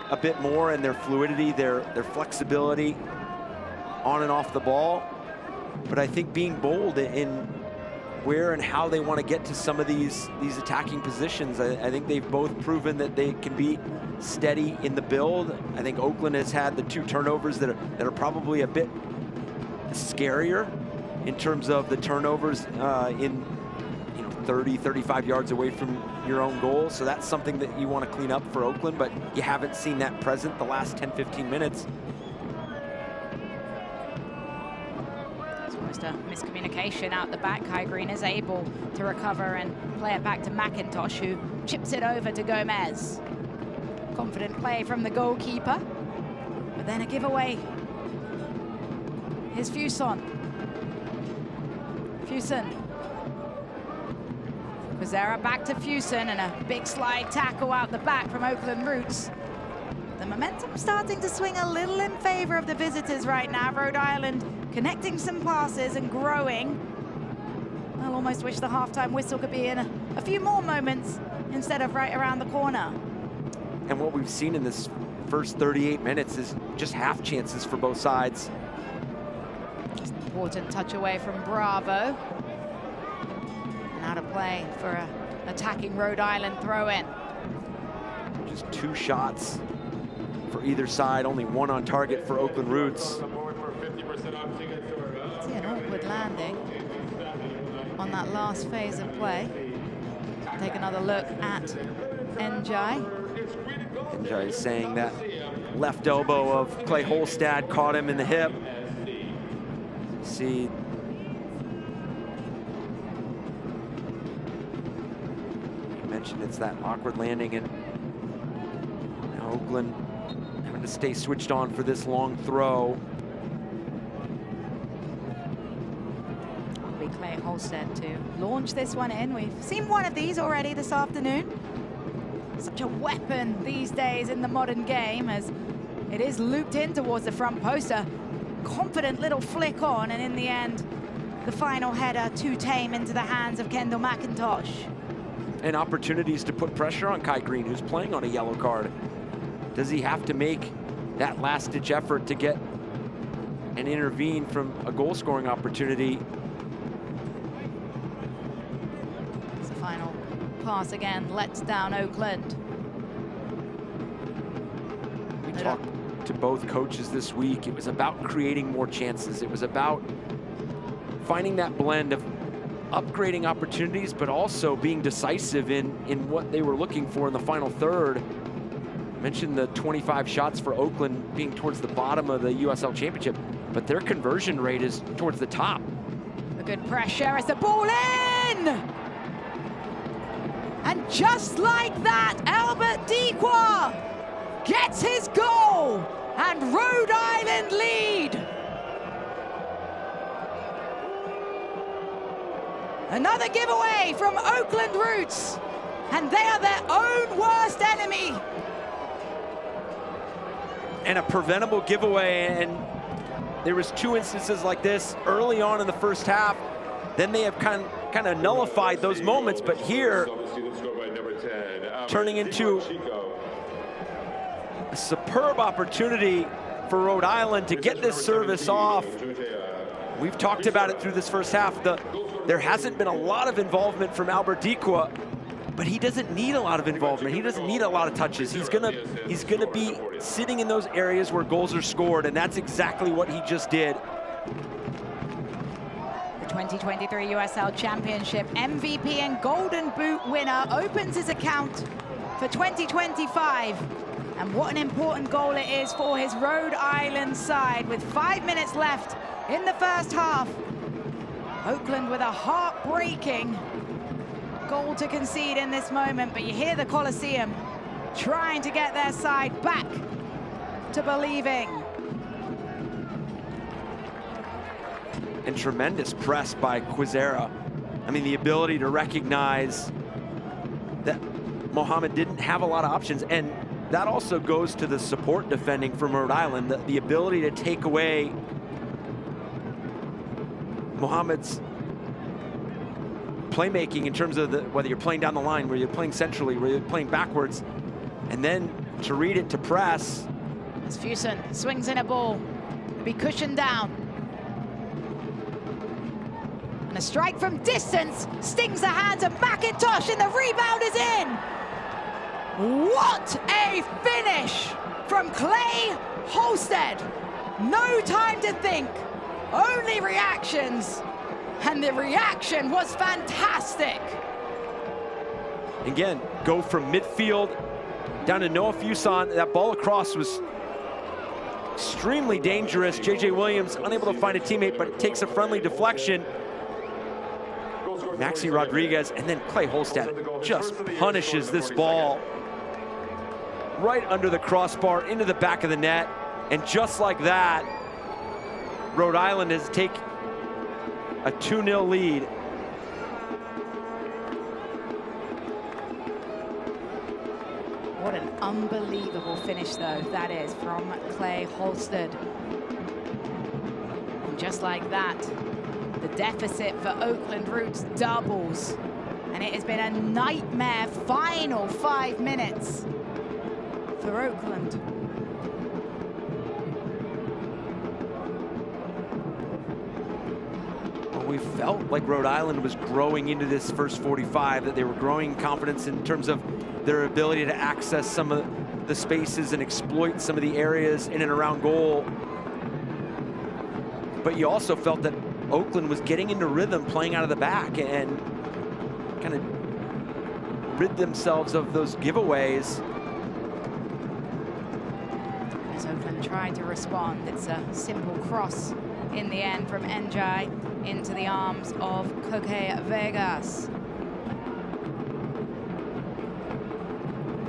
a bit more, and their fluidity, their flexibility on and off the ball. But I think being bold in where and how they want to get to some of these attacking positions, I think they've both proven that they can be steady in the build. I think Oakland has had the 2 turnovers that are probably a bit scarier in terms of the turnovers in 30, 35 yards away from your own goal. So that's something that you want to clean up for Oakland, but you haven't seen that present the last 10, 15 minutes. Almost a miscommunication out the back. Kai Green is able to recover and play it back to McIntosh, who chips it over to Gomez. Confident play from the goalkeeper, but then a giveaway. Here's Fuson. Quazera back to Fuson, and a big slide tackle out the back from Oakland Roots. The momentum starting to swing a little in favor of the visitors right now. Rhode Island connecting some passes and growing. I'll almost wish the halftime whistle could be in a few more moments instead of right around the corner. And what we've seen in this first 38 minutes is just half chances for both sides. Just an important touch away from Bravo. And out of play for an attacking Rhode Island throw-in. Just 2 shots for either side, only 1 on target for Oakland Roots. See an awkward landing on that last phase of play. Take another look at Njai. Njai is saying that left elbow of Clay Holstad caught him in the hip. See, you mentioned it's that awkward landing, and now Oakland having to stay switched on for this long throw. It'll be Clay Holstead to launch this one in. We've seen one of these already this afternoon. Such a weapon these days in the modern game, as It is looped in towards the front post. A confident little flick on, and in the end, the final header too tame into the hands of Kendall McIntosh. And opportunities to put pressure on Kai Green, who's playing on a yellow card. Does he have to make that last-ditch effort to get and intervene from a goal-scoring opportunity? It's the final pass again, lets down Oakland. We talked to both coaches this week. It was about creating more chances. It was about finding that blend of upgrading opportunities, but also being decisive in what they were looking for in the final third. I mentioned the 25 shots for Oakland being towards the bottom of the USL Championship, but their conversion rate is towards the top. A good pressure as the ball in! And just like that, Albert Dequa gets his goal, and Rhode Island lead. Another giveaway from Oakland Roots, and they are their own worst enemy. And a preventable giveaway, and there was 2 instances like this early on in the first half. Then they have kind of nullified those moments, but here, turning into a superb opportunity for Rhode Island to get this service off. We've talked about it through this first half. There hasn't been a lot of involvement from Albert Dequa, but he doesn't need a lot of involvement. He doesn't need a lot of touches. He's gonna be sitting in those areas where goals are scored, and that's exactly what he just did. The 2023 USL Championship MVP and Golden Boot winner opens his account for 2025. And what an important goal it is for his Rhode Island side with 5 minutes left in the first half. Oakland with a heartbreaking goal to concede in this moment, but you hear the Coliseum trying to get their side back to believing. And tremendous press by Quizera. I mean, the ability to recognize that Mohammed didn't have a lot of options, and that also goes to the support defending from Rhode Island, the ability to take away Mohammed's playmaking in terms of whether you're playing down the line, whether you're playing centrally, whether you're playing backwards, and then to read it to press. As Fuson swings in a ball, it'll be cushioned down. And a strike from distance stings the hands of McIntosh, and the rebound is in. What a finish from Clay Holstead. No time to think. Only reactions, and the reaction was fantastic. Again, go from midfield down to Noah Fuson. That ball across was extremely dangerous. JJ Williams unable to find a teammate, but it takes a friendly deflection. Maxi Rodriguez, and then Clay Holstead just punishes this ball right under the crossbar into the back of the net. And just like that, Rhode Island has taken a 2-0 lead. What an unbelievable finish, though, that is from Clay Holstead. And just like that, the deficit for Oakland Roots doubles. And it has been a nightmare final 5 minutes for Oakland. We felt like Rhode Island was growing into this first 45, that they were growing confidence in terms of their ability to access some of the spaces and exploit some of the areas in and around goal. But you also felt that Oakland was getting into rhythm playing out of the back and kind of rid themselves of those giveaways. As Oakland tried to respond, it's a simple cross in the end from Njai into the arms of Koke Vegas.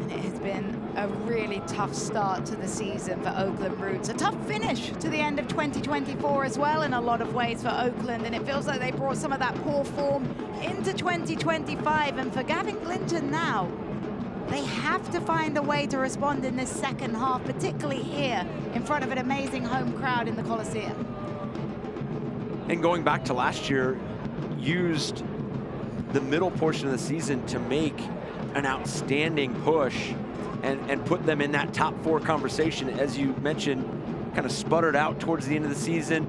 And it has been a really tough start to the season for Oakland Roots. A tough finish to the end of 2024 as well in a lot of ways for Oakland, and it feels like they brought some of that poor form into 2025. And for Gavin Clinton now, They have to find a way to respond in this second half, particularly here in front of an amazing home crowd in the Coliseum. And going back to last year, used the middle portion of the season to make an outstanding push and put them in that top 4 conversation. As you mentioned, kind of sputtered out towards the end of the season,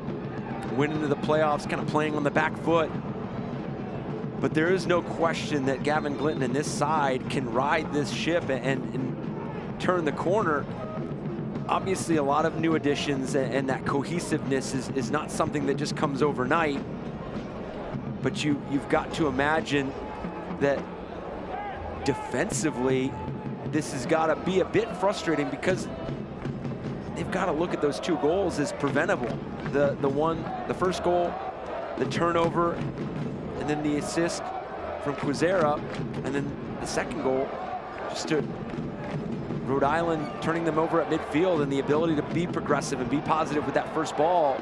went into the playoffs, kind of playing on the back foot. But there is no question that Gavin Glinton and this side can ride this ship and turn the corner. Obviously, a lot of new additions, and that cohesiveness is not something that just comes overnight. But you've got to imagine that defensively, this has got to be a bit frustrating, because they've got to look at those 2 goals as preventable. The first goal, the turnover, and then the assist from Quizera, and then the second goal, just to Rhode Island turning them over at midfield, and the ability to be progressive and be positive with that first ball.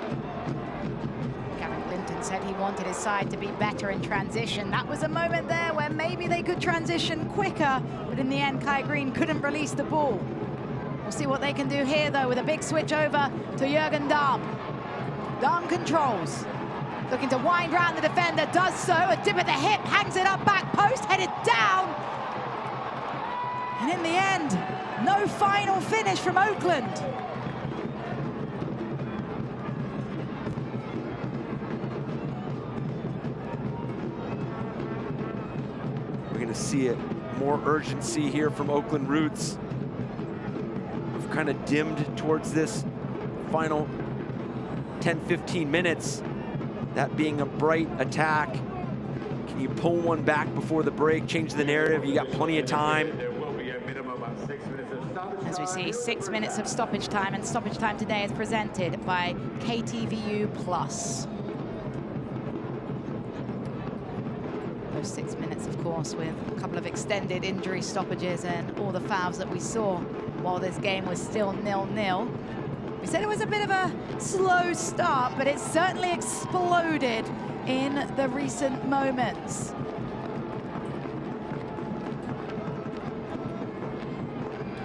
Gavin Glinton said he wanted his side to be better in transition. That was a moment there where maybe they could transition quicker, but in the end, Kai Green couldn't release the ball. We'll see what they can do here, though, with a big switch over to Jürgen Dahm. Dahm controls. Looking to wind round the defender, does so. A dip at the hip, hangs it up, back post, headed down. And in the end, no final finish from Oakland. We're going to see it, more urgency here from Oakland Roots. We've kind of dimmed towards this final 10-15 minutes. That being a bright attack. Can you pull one back before the break, change the narrative? You got plenty of time. As we see, 6 minutes of stoppage time, and stoppage time today is presented by KTVU Plus. Those 6 minutes, of course, with a couple of extended injury stoppages and all the fouls that we saw while this game was still 0-0. We said it was a bit of a slow start, but it certainly exploded in the recent moments.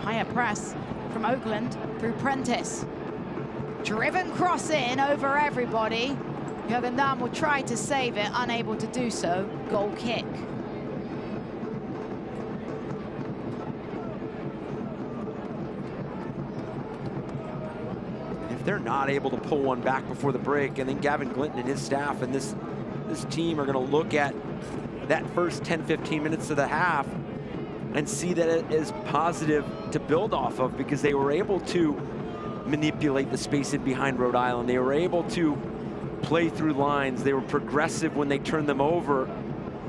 Higher press from Oakland through Prentice. Driven cross in over everybody. Jürgen Dahm will try to save it, unable to do so. Goal kick. They're not able to pull one back before the break, and then Gavin Glinton and his staff and this team are going to look at that first 10-15 minutes of the half and see that it is positive to build off of, because they were able to manipulate the space in behind Rhode Island. They were able to play through lines. They were progressive when they turned them over.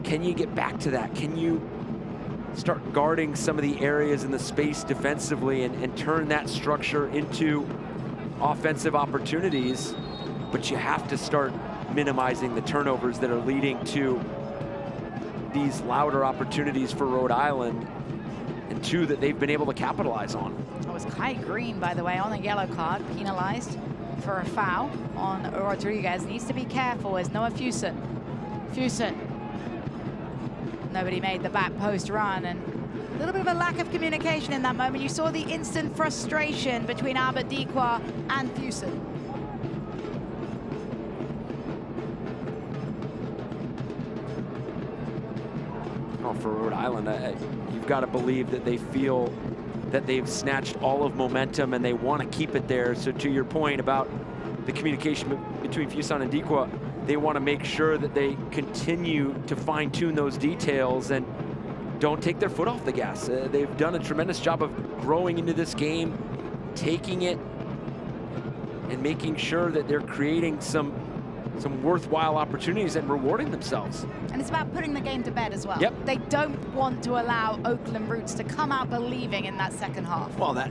Can you get back to that? Can you start guarding some of the areas in the space defensively and turn that structure into offensive opportunities? But you have to start minimizing the turnovers that are leading to these louder opportunities for Rhode Island, and 2 that they've been able to capitalize on. It was Kai Green, by the way, on a yellow card, penalized for a foul on Rodriguez. Needs to be careful as Noah Fuson. Nobody made the back post run, and a little bit of a lack of communication in that moment. You saw the instant frustration between Albert Dequa and Fuson. Oh, for Rhode Island, you've got to believe that they feel that they've snatched all of momentum and they want to keep it there. So to your point about the communication between Fuson and Dequa, they want to make sure that they continue to fine-tune those details and don't take their foot off the gas. They've done a tremendous job of growing into this game, taking it and making sure that they're creating some worthwhile opportunities and rewarding themselves. And it's about putting the game to bed as well. Yep. They don't want to allow Oakland Roots to come out believing in that second half. Well, that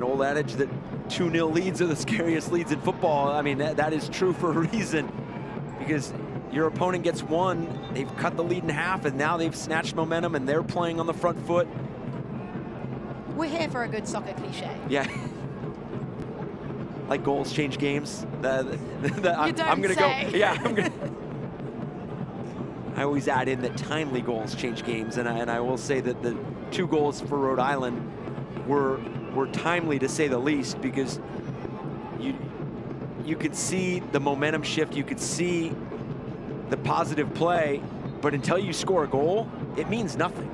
old adage that 2-0 leads are the scariest leads in football, I mean, that is true for a reason, because your opponent gets one, they've cut the lead in half, and now they've snatched momentum and they're playing on the front foot. We're here for a good soccer cliche. Yeah. Like goals change games. I'm gonna say. go. Yeah, I'm gonna. I always add in that timely goals change games, and I will say that the 2 goals for Rhode Island were timely, to say the least, because you could see the momentum shift, you could see the positive play, but until you score a goal, it means nothing.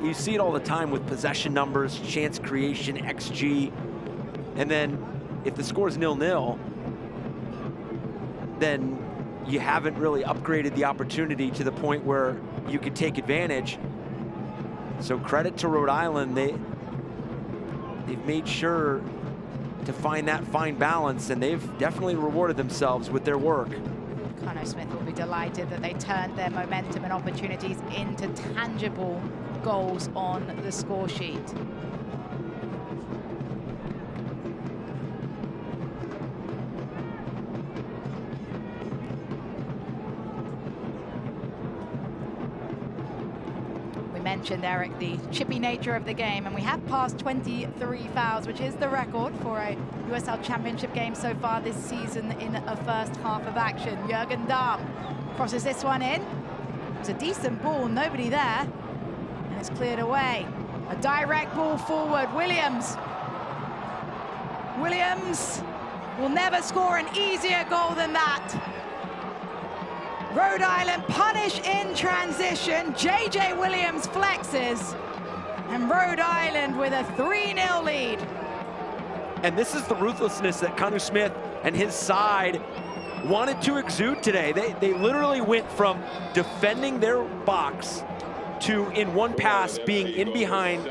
You see it all the time with possession numbers, chance creation, XG, and then if the score is 0-0, then you haven't really upgraded the opportunity to the point where you could take advantage. So credit to Rhode Island, they've made sure to find that fine balance, and they've definitely rewarded themselves with their work. Connor Smith will be delighted that they turned their momentum and opportunities into tangible goals on the score sheet. Mentioned, Eric, the chippy nature of the game, and we have passed 23 fouls, which is the record for a USL Championship game so far this season in a first half of action. Jürgen Dahm crosses this one in. It's a decent ball, nobody there, and it's cleared away. A direct ball forward, Williams will never score an easier goal than that. Rhode Island punish in transition. J.J. Williams flexes, and Rhode Island with a 3-0 lead. And this is the ruthlessness that Connor Smith and his side wanted to exude today. They literally went from defending their box to, in one pass, being in behind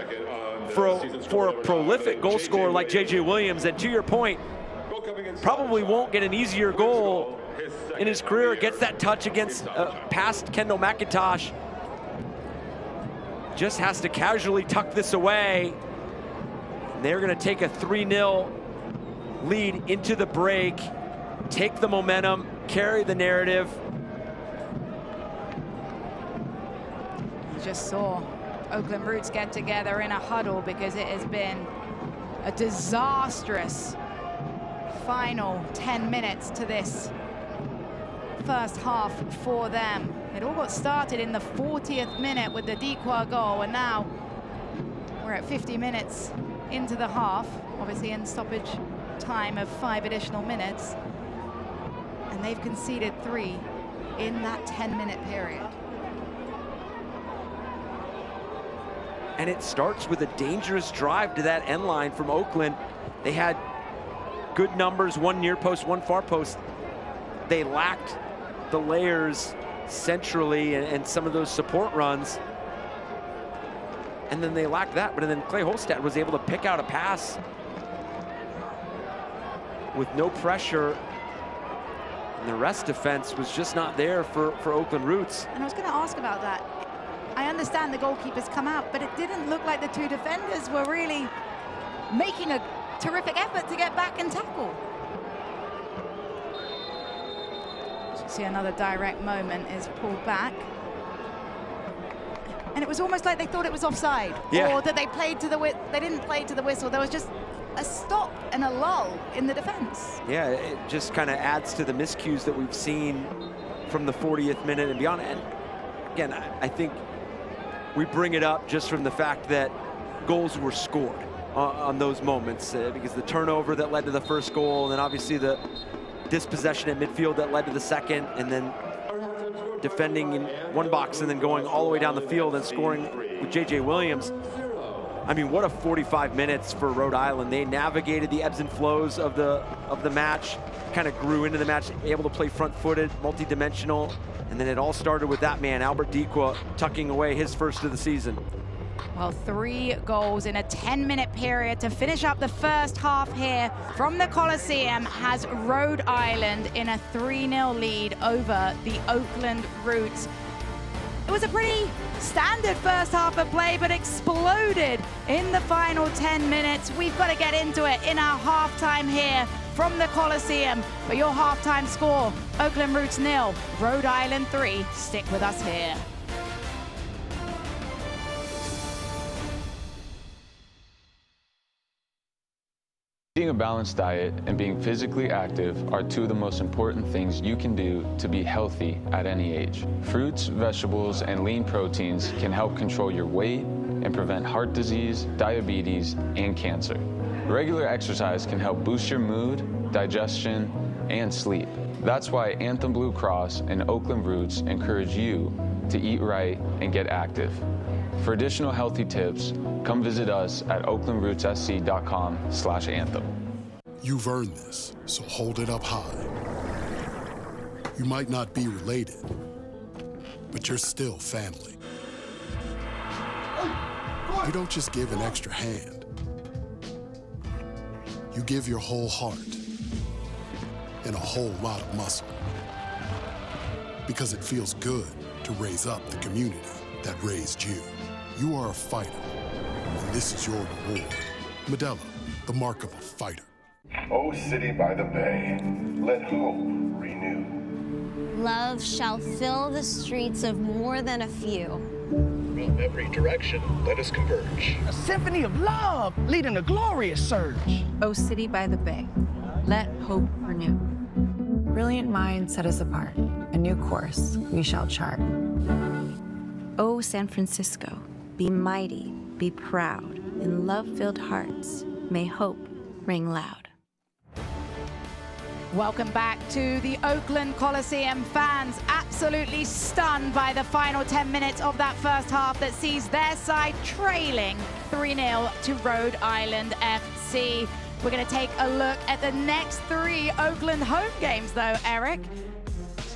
for a prolific goal scorer like J.J. Williams. And to your point, probably won't get an easier goal in his career. Gets that touch against past Kendall McIntosh. Just has to casually tuck this away. They're going to take a 3-0 lead into the break, take the momentum, carry the narrative. You just saw Oakland Roots get together in a huddle because it has been a disastrous final 10 minutes to this first half for them. It all got started in the 40th minute with the Dequa goal, and now we're at 50 minutes into the half, obviously in stoppage time of 5 additional minutes, and they've conceded 3 in that 10-minute period. And it starts with a dangerous drive to that end line from Oakland. They had good numbers, 1 near post, 1 far post. They lacked the layers centrally and some of those support runs. And then they lacked that, but then Clay Holstad was able to pick out a pass with no pressure. And the rest defense was just not there for Oakland Roots. And I was going to ask about that. I understand the goalkeepers come out, but it didn't look like the 2 defenders were really making a terrific effort to get back and tackle. See, another direct moment is pulled back. And it was almost like they thought it was offside, or that they didn't play to the whistle. There was just a stop and a lull in the defense. Yeah, it just kind of adds to the miscues that we've seen from the 40th minute and beyond. And again, I think we bring it up just from the fact that goals were scored on those moments, because the turnover that led to the first goal, and then obviously the dispossession at midfield that led to the second, and then defending in one box and then going all the way down the field and scoring with J.J. Williams. I mean, what a 45 minutes for Rhode Island. They navigated the ebbs and flows of the match, kind of grew into the match, able to play front-footed, multi-dimensional, and then it all started with that man, Albert Dequa, tucking away his first of the season. Well, 3 goals in a 10-minute period to finish up the first half here from the Coliseum has Rhode Island in a 3-0 lead over the Oakland Roots. It was a pretty standard first half of play, but exploded in the final 10 minutes. We've got to get into it in our halftime here from the Coliseum. But your halftime score, Oakland Roots 0, Rhode Island 3. Stick with us here. Eating a balanced diet and being physically active are 2 of the most important things you can do to be healthy at any age. Fruits, vegetables, and lean proteins can help control your weight and prevent heart disease, diabetes, and cancer. Regular exercise can help boost your mood, digestion, and sleep. That's why Anthem Blue Cross and Oakland Roots encourage you to eat right and get active. For additional healthy tips, come visit us at oaklandrootssc.com/anthem. You've earned this, so hold it up high. You might not be related, but you're still family. You don't just give an extra hand. You give your whole heart and a whole lot of muscle. Because it feels good to raise up the community that raised you. You are a fighter, and this is your reward. Modelo, the mark of a fighter. O city by the bay, let hope renew. Love shall fill the streets of more than a few. From every direction, let us converge. A symphony of love leading a glorious surge. O city by the bay, let hope renew. Brilliant minds set us apart. A new course we shall chart. O San Francisco, be mighty, be proud. In love-filled hearts, may hope ring loud. Welcome back to the Oakland Coliseum. Fans absolutely stunned by the final 10 minutes of that first half that sees their side trailing 3-0 to Rhode Island FC. We're going to take a look at the next 3 Oakland home games though, Eric.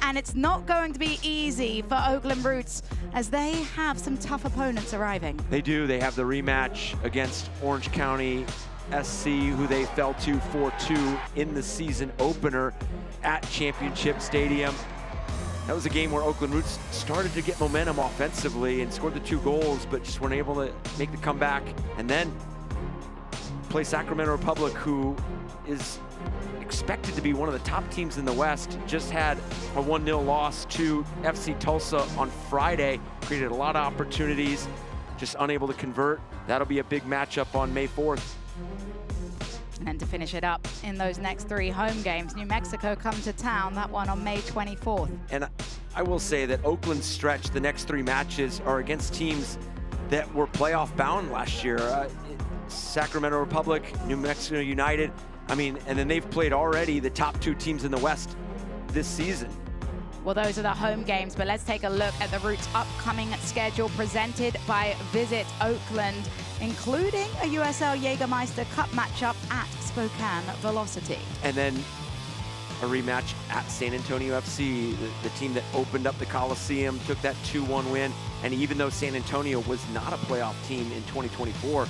And it's not going to be easy for Oakland Roots as they have some tough opponents arriving. They do. They have the rematch against Orange County SC, who they fell to 4-2 in the season opener at Championship Stadium. That was a game where Oakland Roots started to get momentum offensively and scored the 2 goals, but just weren't able to make the comeback. And then play Sacramento Republic, who is expected to be one of the top teams in the West. Just had a 1-0 loss to FC Tulsa on Friday. Created a lot of opportunities, just unable to convert. That'll be a big matchup on May 4th. And then to finish it up in those next 3 home games, New Mexico come to town, that one on May 24th. And I will say that Oakland's stretch, the next 3 matches are against teams that were playoff bound last year. Sacramento Republic, New Mexico United, I mean, and then they've played already the top 2 teams in the West this season. Well, those are the home games, but let's take a look at the Roots' upcoming schedule presented by Visit Oakland, including a USL Jägermeister Cup matchup at Spokane Velocity. And then a rematch at San Antonio FC, the team that opened up the Coliseum, took that 2-1 win. And even though San Antonio was not a playoff team in 2024,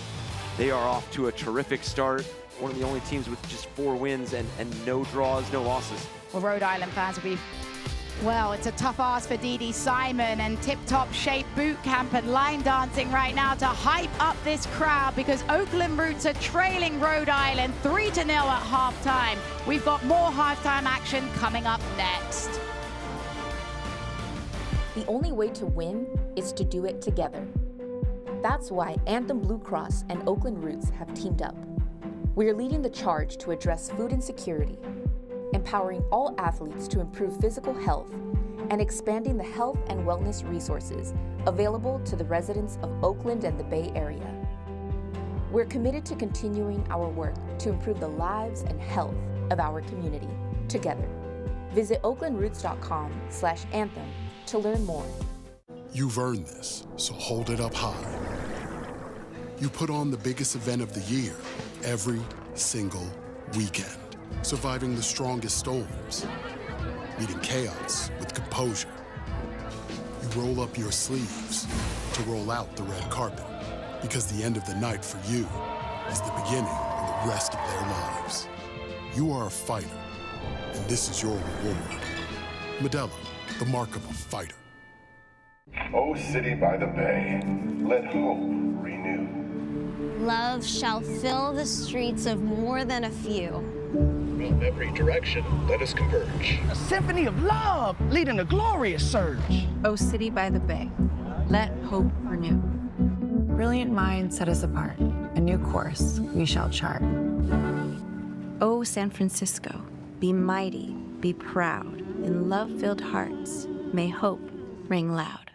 they are off to a terrific start. One of the only teams with just 4 wins and no draws, no losses. Well, Rhode Island fans will be, well, it's a tough ask for Dee Simon and tip-top shape boot camp and line dancing right now to hype up this crowd, because Oakland Roots are trailing Rhode Island 3-0 at halftime. We've got more halftime action coming up next. The only way to win is to do it together. That's why Anthem Blue Cross and Oakland Roots have teamed up. We are leading the charge to address food insecurity, empowering all athletes to improve physical health, and expanding the health and wellness resources available to the residents of Oakland and the Bay Area. We're committed to continuing our work to improve the lives and health of our community together. Visit oaklandroots.com/anthem to learn more. You've earned this, so hold it up high. You put on the biggest event of the year every single weekend, surviving the strongest storms, meeting chaos with composure. You roll up your sleeves to roll out the red carpet, because the end of the night for you is the beginning of the rest of their lives. You are a fighter, and this is your reward. Modelo, the mark of a fighter. O city by the bay, let hope renew. Love shall fill the streets of more than a few. From every direction, let us converge. A symphony of love leading a glorious surge. O city by the bay, let hope renew. Brilliant minds set us apart. A new course we shall chart. O San Francisco, be mighty, be proud. In love-filled hearts, may hope ring loud.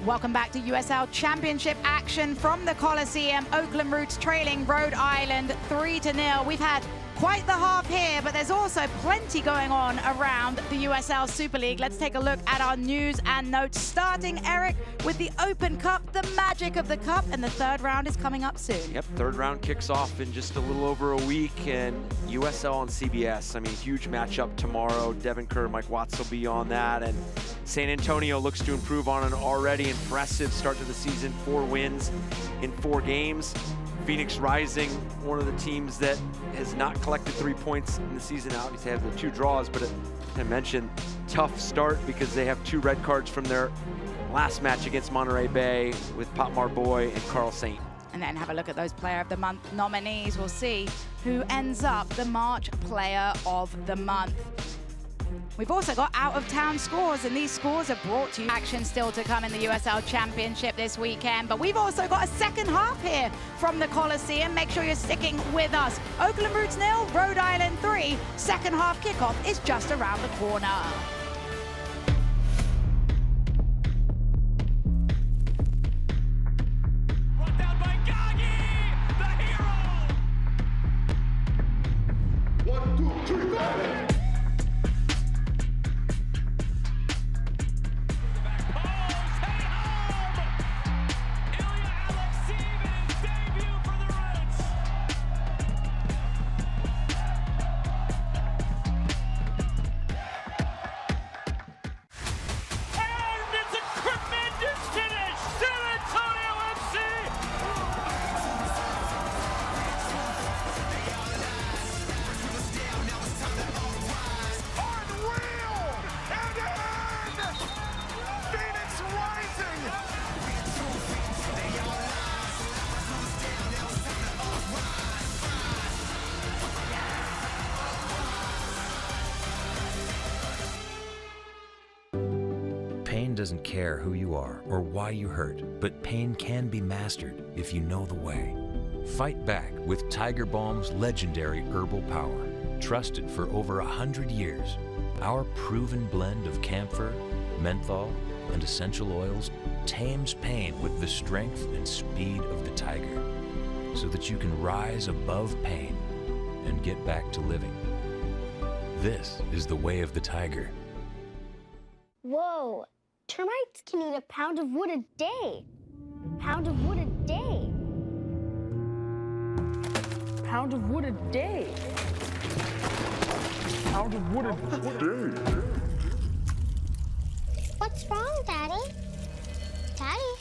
Welcome back to USL Championship action from the Coliseum. Oakland Roots trailing Rhode Island 3-0. We've had quite the half here, but there's also plenty going on around the USL Super League. Let's take a look at our news and notes, starting, Eric, with the Open Cup, the magic of the cup, and the third round is coming up soon. Yep, third round kicks off in just a little over a week, and USL on CBS. I mean, huge matchup tomorrow. Devin Kerr, Mike Watts will be on that, and San Antonio looks to improve on an already impressive start to the season, 4 wins in 4 games. Phoenix Rising, one of the teams that has not collected 3 points in the season. Obviously, they have the 2 draws, but I mentioned tough start because they have 2 red cards from their last match against Monterey Bay with Pop Marboy and Carl Saint. And then have a look at those Player of the Month nominees. We'll see who ends up the March Player of the Month. We've also got out-of-town scores, and these scores are brought to you. Action still to come in the USL Championship this weekend, but we've also got a second half here from the Coliseum. Make sure you're sticking with us. Oakland Roots 0, Rhode Island 3. Second half kickoff is just around the corner. Pain doesn't care who you are or why you hurt, but pain can be mastered if you know the way. Fight back with Tiger Balm's legendary herbal power. Trusted for over 100 years, our proven blend of camphor, menthol, and essential oils tames pain with the strength and speed of the tiger, so that you can rise above pain and get back to living. This is the way of the tiger. Whoa! Termites can eat a pound of wood a day. Pound of wood a day. Pound of wood a day. Pound of wood a day. What's wrong, Daddy? Daddy?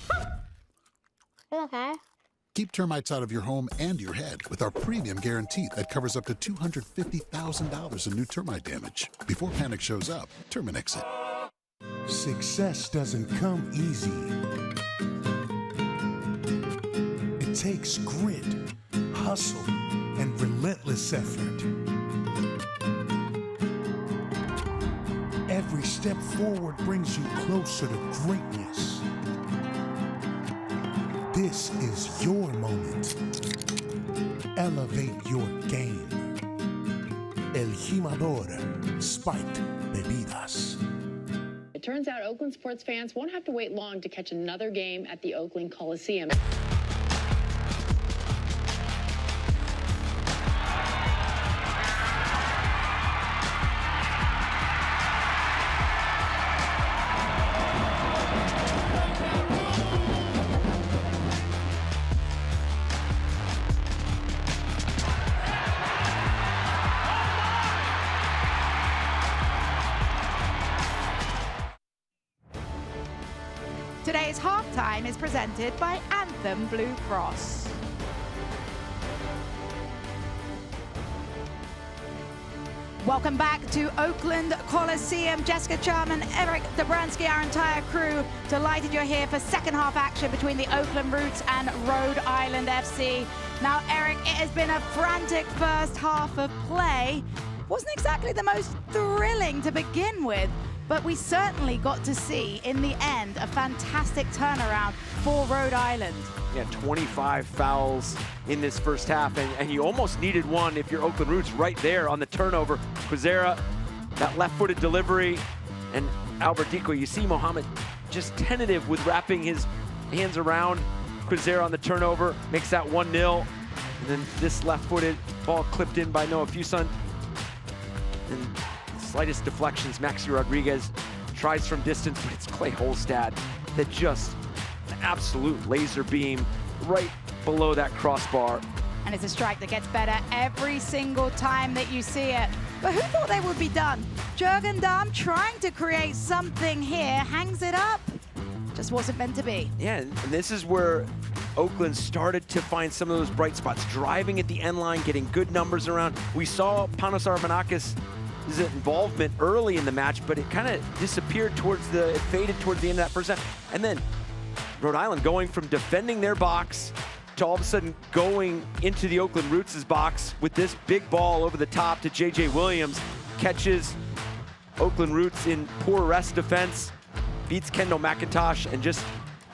You okay? Keep termites out of your home and your head with our premium guarantee that covers up to $250,000 in new termite damage. Before panic shows up, Terminix it. Success doesn't come easy. It takes grit, hustle, and relentless effort. Every step forward brings you closer to greatness. This is your moment. Elevate your game. El Jimador Spiked Bebidas. It turns out Oakland sports fans won't have to wait long to catch another game at the Oakland Coliseum. Today's halftime is presented by Anthem Blue Cross. Welcome back to Oakland Coliseum. Jessica Charman, Eric Dobransky, our entire crew, delighted you're here for second half action between the Oakland Roots and Rhode Island FC. Now, Eric, it has been a frantic first half of play. Wasn't exactly the most thrilling to begin with, but we certainly got to see, in the end, a fantastic turnaround for Rhode Island. Yeah, 25 fouls in this first half, and you almost needed one if you're Oakland Roots right there on the turnover. Quizera, that left-footed delivery, and Albert Decoy. You see Mohamed just tentative with wrapping his hands around Quizera on the turnover, makes that 1-0. And then this left-footed ball clipped in by Noah Fuson. And slightest deflections, Maxi Rodriguez tries from distance, but it's Clay Holstad that just an absolute laser beam right below that crossbar. And it's a strike that gets better every single time that you see it. But who thought they would be done? Jürgen Damm trying to create something here, hangs it up. Just wasn't meant to be. Yeah, and this is where Oakland started to find some of those bright spots, driving at the end line, getting good numbers around. We saw Panos Armanakis' involvement early in the match, but it kind of disappeared it faded towards the end of that first half. And then Rhode Island going from defending their box to all of a sudden going into the Oakland Roots' box with this big ball over the top to JJ Williams, catches Oakland Roots in poor rest defense, beats Kendall McIntosh, and just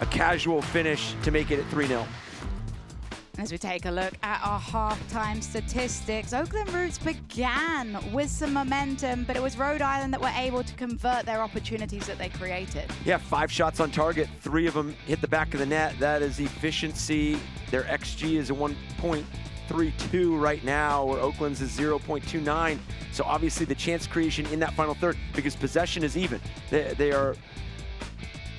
a casual finish to make it at 3-0. As we take a look at our halftime statistics, Oakland Roots began with some momentum, but it was Rhode Island that were able to convert their opportunities that they created. Yeah, 5 shots on target, 3 of them hit the back of the net. That is efficiency. Their XG is a 1.32 right now, where Oakland's is 0.29. So obviously the chance creation in that final third, because possession is even. They are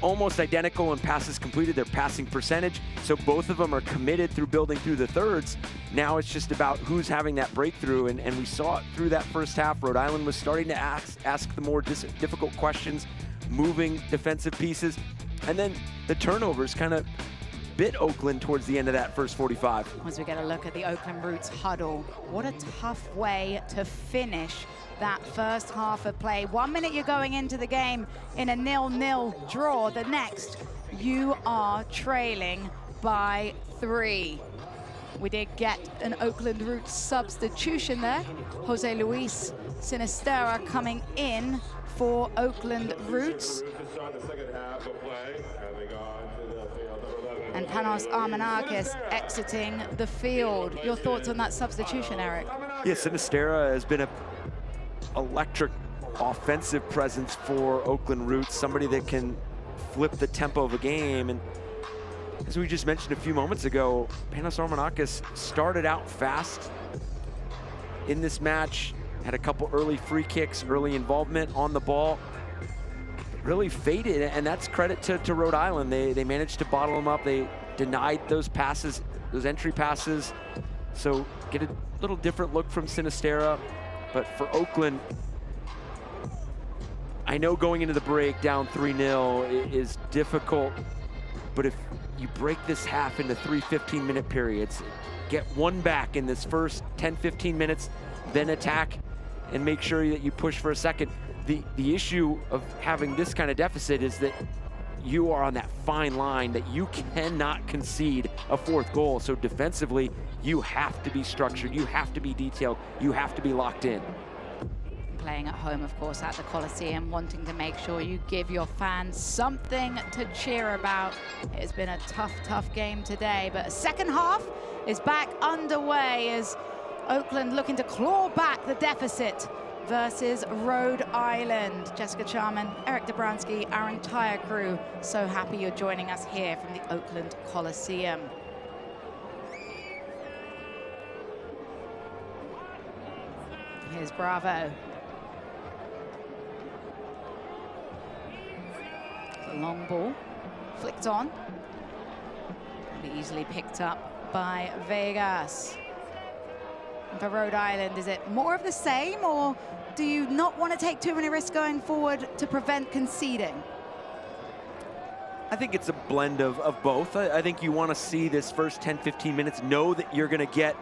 almost identical in passes completed, their passing percentage. So both of them are committed through building through the thirds. Now it's just about who's having that breakthrough. And we saw it through that first half. Rhode Island was starting to ask the more difficult questions, moving defensive pieces. And then the turnovers kind of bit Oakland towards the end of that first 45. As we get a look at the Oakland Roots huddle, what a tough way to finish that first half of play. 1 minute you're going into the game in a 0-0 draw. The next, you are trailing by 3. We did get an Oakland Roots substitution there. Jose Luis Sinisterra coming in for Oakland Roots. And Panos Armanakis exiting the field. Your thoughts on that substitution, Eric? Yeah, Sinisterra has been a electric offensive presence for Oakland Roots, somebody that can flip the tempo of a game. And as we just mentioned a few moments ago, Panos Armanakis started out fast in this match, had a couple early free kicks, early involvement on the ball, really faded, and that's credit to Rhode Island. They managed to bottle them up. They denied those passes, those entry passes. So get a little different look from Sinisterra. But for Oakland, I know going into the break down 3-0 is difficult, but if you break this half into 3 15-minute periods, get one back in this first 10-15 minutes, then attack and make sure that you push for a second. The issue of having this kind of deficit is that you are on that fine line that you cannot concede a 4th goal. So defensively, you have to be structured, you have to be detailed, you have to be locked in. Playing at home, of course, at the Coliseum, wanting to make sure you give your fans something to cheer about. It's been a tough game today, but second half is back underway as Oakland looking to claw back the deficit versus Rhode Island. Jessica Charman, Eric Dabransky, our entire crew, so happy you're joining us here from the Oakland Coliseum. Here's Bravo. It's a long ball, flicked on. Be easily picked up by Vegas. And for Rhode Island, is it more of the same, or do you not want to take too many risks going forward to prevent conceding? I think it's a blend of both. I think you want to see this first 10-15 minutes, know that you're going to get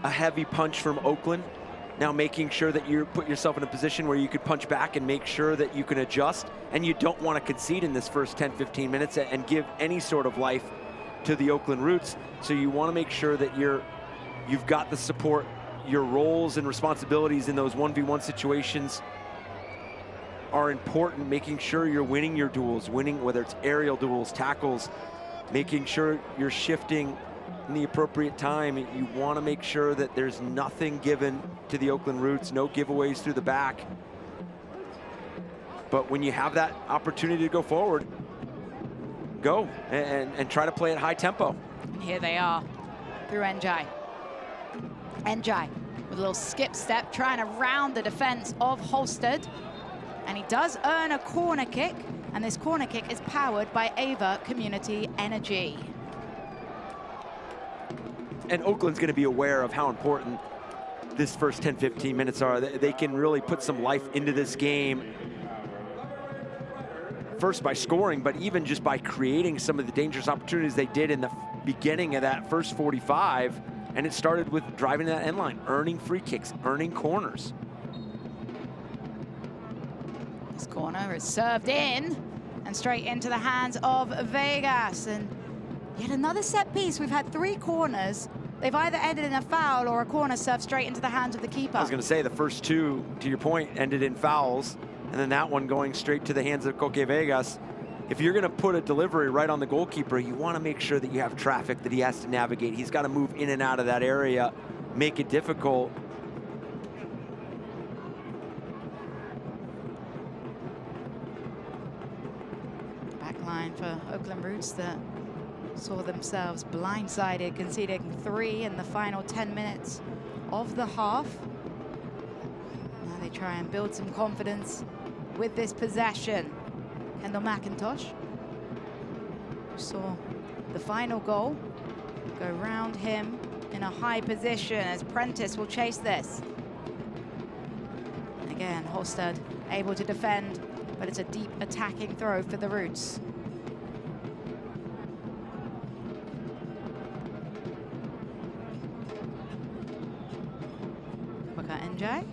a heavy punch from Oakland. Now making sure that you put yourself in a position where you could punch back and make sure that you can adjust, and you don't want to concede in this first 10-15 minutes and give any sort of life to the Oakland Roots. So you want to make sure that you've got the support, your roles and responsibilities in those 1v1 situations are important, making sure you're winning your duels, winning whether it's aerial duels, tackles, making sure you're shifting in the appropriate time. You want to make sure that there's nothing given to the Oakland Roots, no giveaways through the back. But when you have that opportunity to go forward, go and try to play at high tempo. And here they are through Njai. Njai with a little skip step, trying to round the defense of Holsted. And he does earn a corner kick, and this corner kick is powered by Ava Community Energy. And Oakland's going to be aware of how important this first 10-15 minutes are. They can really put some life into this game. First by scoring, but even just by creating some of the dangerous opportunities they did in the beginning of that first 45. And it started with driving that end line, earning free kicks, earning corners. This corner is served in and straight into the hands of Vegas. And yet another set piece. We've had 3 corners. They've either ended in a foul or a corner served straight into the hands of the keeper. I was going to say the first 2, to your point, ended in fouls. And then that one going straight to the hands of Coque Vegas. If you're going to put a delivery right on the goalkeeper, you want to make sure that you have traffic that he has to navigate. He's got to move in and out of that area, make it difficult. Backline for Oakland Roots that saw themselves blindsided, conceding 3 in the final 10 minutes of the half. Now they try and build some confidence with this possession. Kendall McIntosh, who saw the final goal go round him in a high position as Prentice will chase this. And again, Holsted able to defend, but it's a deep attacking throw for the Roots. Njai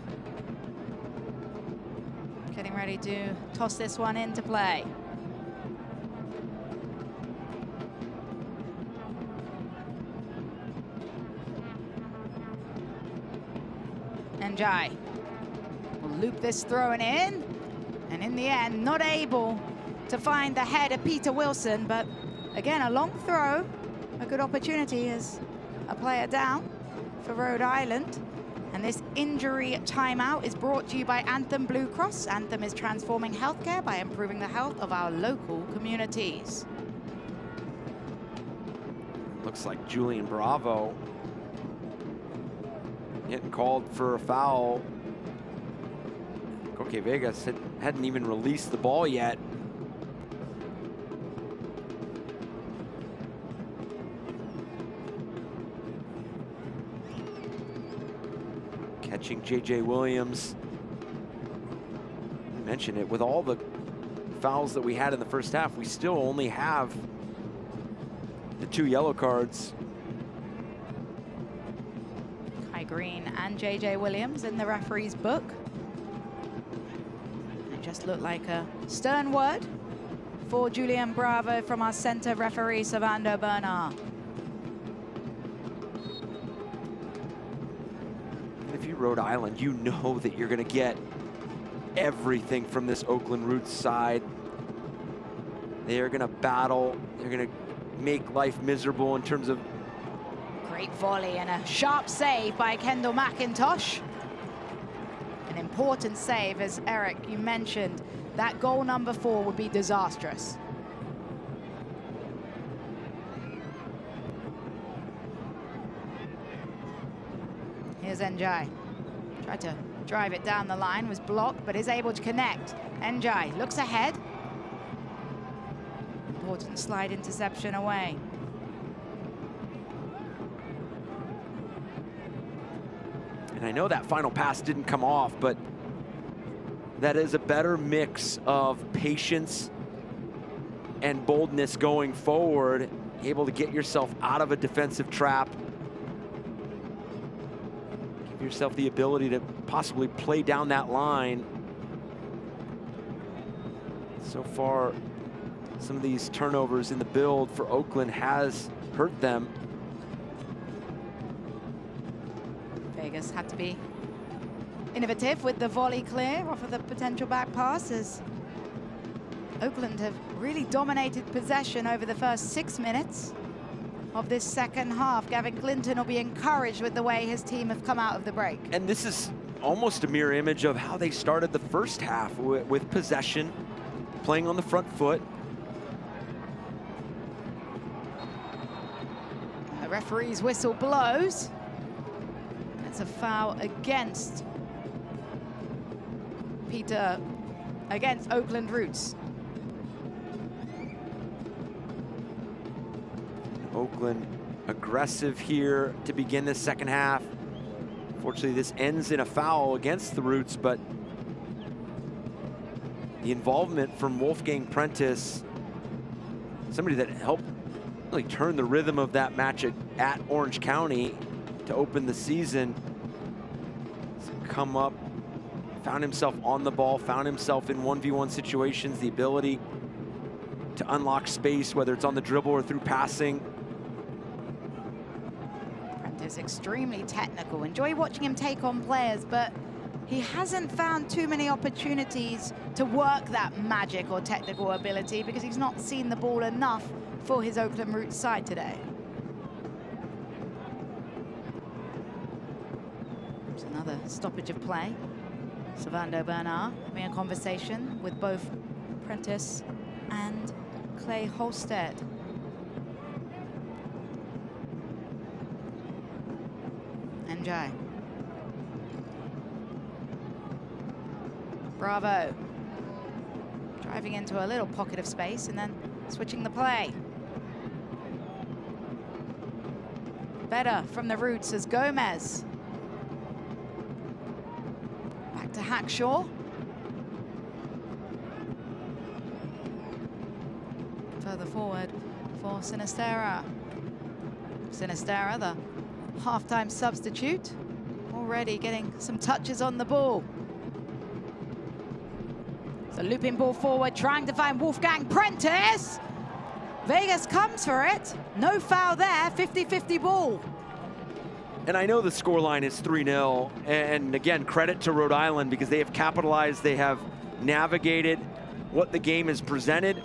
getting ready to toss this one into play. Njai will loop this throwing in, and in the end not able to find the head of Peter Wilson, but again a long throw, a good opportunity as a player down for Rhode Island. And this injury timeout is brought to you by Anthem Blue Cross. Anthem is transforming healthcare by improving the health of our local communities. Looks like Julian Bravo getting called for a foul. Coque Vegas hadn't even released the ball yet. Catching J.J. Williams. I mentioned it, with all the fouls that we had in the first half, we still only have the 2 yellow cards. Kai Green and J.J. Williams in the referee's book. It just looked like a stern word for Julian Bravo from our center referee, Savando Bernard. If you're Rhode Island, you know that you're going to get everything from this Oakland Roots side. They are going to battle. They're going to make life miserable in terms of... Great volley and a sharp save by Kendall McIntosh. An important save, as Eric, you mentioned. That goal number 4 would be disastrous. Here's Njai. Tried to drive it down the line, was blocked, but is able to connect. Njai looks ahead. Important slide interception away. And I know that final pass didn't come off, but that is a better mix of patience and boldness going forward, able to get yourself out of a defensive trap. Give yourself the ability to possibly play down that line. So far, some of these turnovers in the build for Oakland has hurt them. Vegas had to be innovative with the volley clear off of the potential back pass, as Oakland have really dominated possession over the first 6 minutes of this second half. Gavin Clinton will be encouraged with the way his team have come out of the break. And this is almost a mirror image of how they started the first half with possession, playing on the front foot. The referee's whistle blows. It's a foul against against Oakland Roots. Oakland aggressive here to begin the second half. Unfortunately, this ends in a foul against the Roots, but the involvement from Wolfgang Prentice, somebody that helped really turn the rhythm of that match at Orange County to open the season, come up, found himself on the ball, found himself in 1v1 situations, the ability to unlock space, whether it's on the dribble or through passing. Prentice extremely technical. Enjoy watching him take on players, but he hasn't found too many opportunities to work that magic or technical ability because he's not seen the ball enough for his Oakland Roots side today. It's another stoppage of play. Servando Bernard having a conversation with both Prentice and Clay Holstead. Enjoy. Bravo. Driving into a little pocket of space and then switching the play. Better from the Roots as Gomez. Back to Hackshaw. Further forward for Sinistera. Sinistera, the halftime substitute, already getting some touches on the ball. So looping ball forward, trying to find Wolfgang Prentice. Vegas comes for it. No foul there, 50-50 ball. And I know the scoreline is 3-0, and again, credit to Rhode Island because they have capitalized, they have navigated what the game has presented.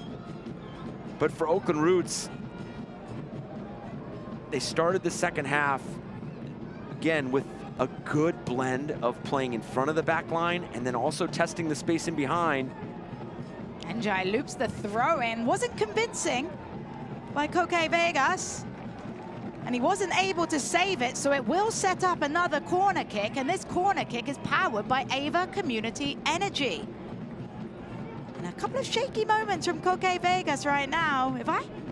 But for Oakland Roots, they started the second half, again, with a good blend of playing in front of the back line and then also testing the space in behind. Njai loops the throw in, wasn't convincing by Koke Vegas. And he wasn't able to save it, so it will set up another corner kick, and this corner kick is powered by Ava Community Energy. And a couple of shaky moments from Koke Vegas right now. If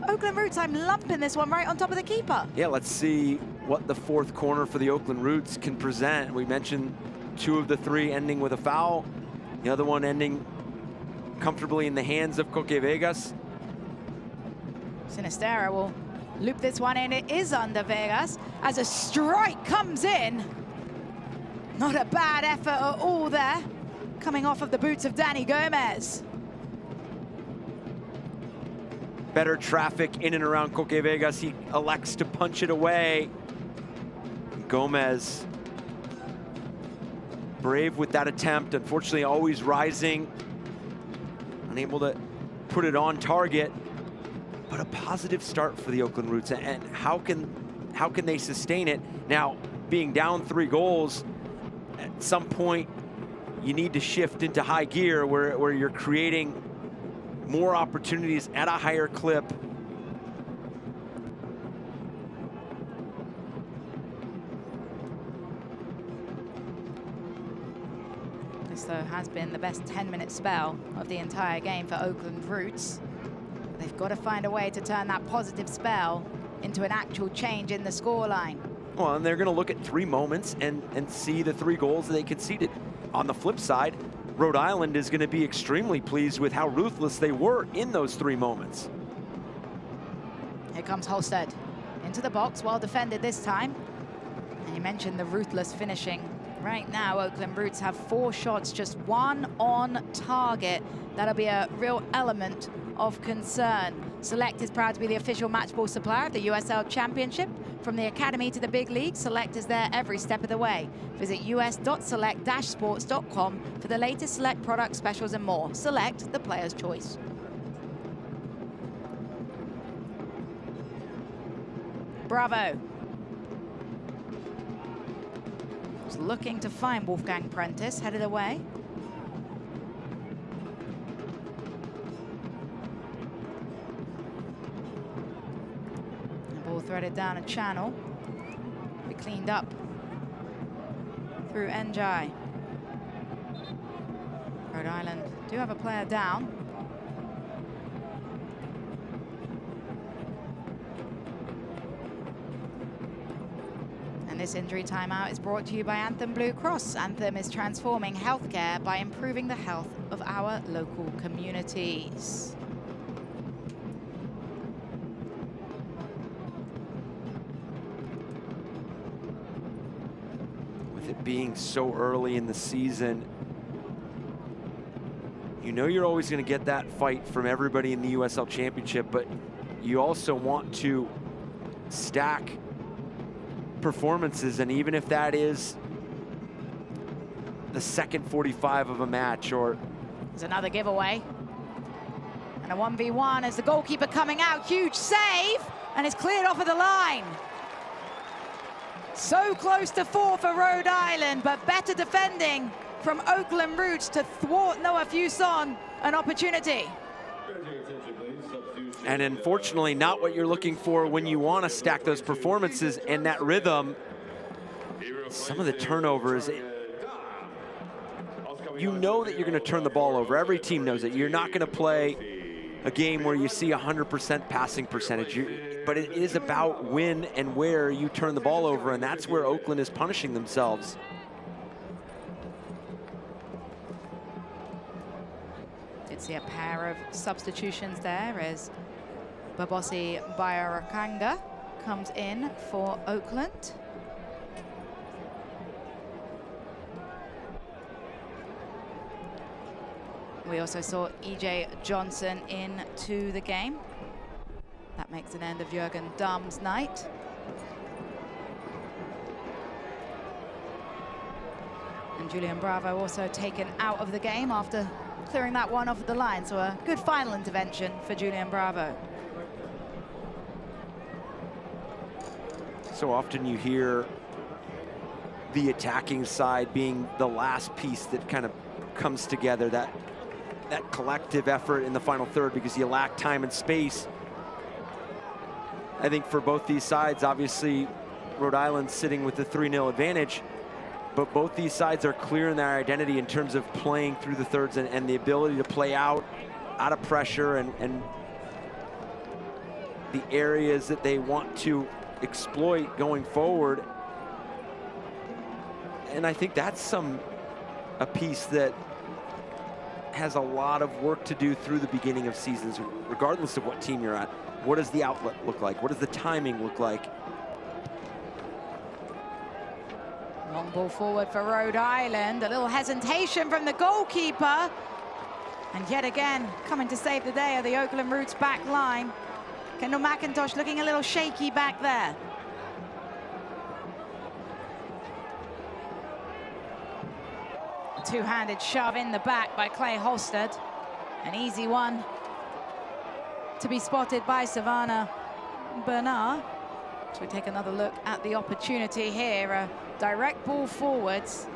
Oakland Roots, I'm lumping this one right on top of the keeper. Yeah, let's see what the fourth corner for the Oakland Roots can present. We mentioned 2 of the 3 ending with a foul, the other one ending comfortably in the hands of Koke Vegas. Sinistera will loop this one in. It is under Vegas as a strike comes in. Not a bad effort at all there, coming off of the boots of Danny Gomez. Better traffic in and around Koke Vegas. He elects to punch it away. Gomez, brave with that attempt. Unfortunately, always rising. Unable to put it on target. But a positive start for the Oakland Roots. And how can they sustain it? Now, being down 3 goals, at some point, you need to shift into high gear where you're creating more opportunities at a higher clip. This, though, has been the best 10-minute spell of the entire game for Oakland Roots. They've got to find a way to turn that positive spell into an actual change in the scoreline. Well, and they're going to look at 3 moments and see the 3 goals that they conceded. On the flip side, Rhode Island is going to be extremely pleased with how ruthless they were in those 3 moments. Here comes Holstead into the box, well defended this time. And you mentioned the ruthless finishing. Right now, Oakland Roots have 4 shots, just 1 on target. That'll be a real element of concern. Select is proud to be the official match ball supplier of the USL Championship. From the Academy to the big league, Select is there every step of the way. Visit us.select-sports.com for the latest Select product specials and more. Select, the player's choice. Bravo. Just looking to find Wolfgang Prentice, headed away. The ball threaded down a channel. Be cleaned up through Njai. Rhode Island do have a player down. This injury timeout is brought to you by Anthem Blue Cross. Anthem is transforming healthcare by improving the health of our local communities. With it being so early in the season, you know you're always going to get that fight from everybody in the USL Championship, but you also want to stack performances, and even if that is the second 45 of a match, or there's another giveaway and a 1v1 as the goalkeeper coming out, huge save, and it's cleared off of the line. So close to 4 for Rhode Island, but better defending from Oakland Roots to thwart Noah Fuson an opportunity. And unfortunately, not what you're looking for when you want to stack those performances and that rhythm. Some of the turnovers, you know that you're going to turn the ball over. Every team knows it. You're not going to play a game where you see 100% passing percentage, but it is about when and where you turn the ball over, and that's where Oakland is punishing themselves. Did see a pair of substitutions there as Babosi Bayarakanga comes in for Oakland. We also saw EJ Johnson into the game. That makes an end of Jürgen Damm's night. And Julian Bravo also taken out of the game after clearing that one off the line. So a good final intervention for Julian Bravo. So often you hear the attacking side being the last piece that kind of comes together, that collective effort in the final third, because you lack time and space. I think for both these sides, obviously Rhode Island sitting with the 3-0 advantage, but both these sides are clear in their identity in terms of playing through the thirds and the ability to play out of pressure and the areas that they want to exploit going forward. And I think that's a piece that has a lot of work to do through the beginning of seasons, regardless of what team you're at. What does the outlet look like? What does the timing look like? Long ball forward for Rhode Island. A little hesitation from the goalkeeper. And yet again, coming to save the day are the Oakland Roots back line. Kendall McIntosh looking a little shaky back there. A two-handed shove in the back by Clay Holstead. An easy one to be spotted by Savannah Bernard. So we take another look at the opportunity here. A direct ball forwards.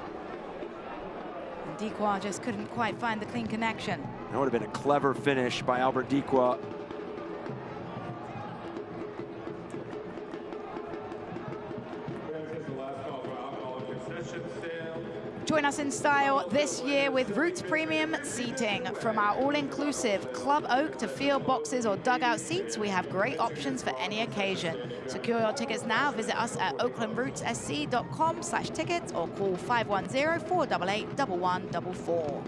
And Dequa just couldn't quite find the clean connection. That would have been a clever finish by Albert Dequa. Join us in style this year with Roots Premium seating. From our all-inclusive Club Oak to field boxes or dugout seats, we have great options for any occasion. Secure your tickets now. Visit us at oaklandrootssc.com/tickets or call 510-488-1144.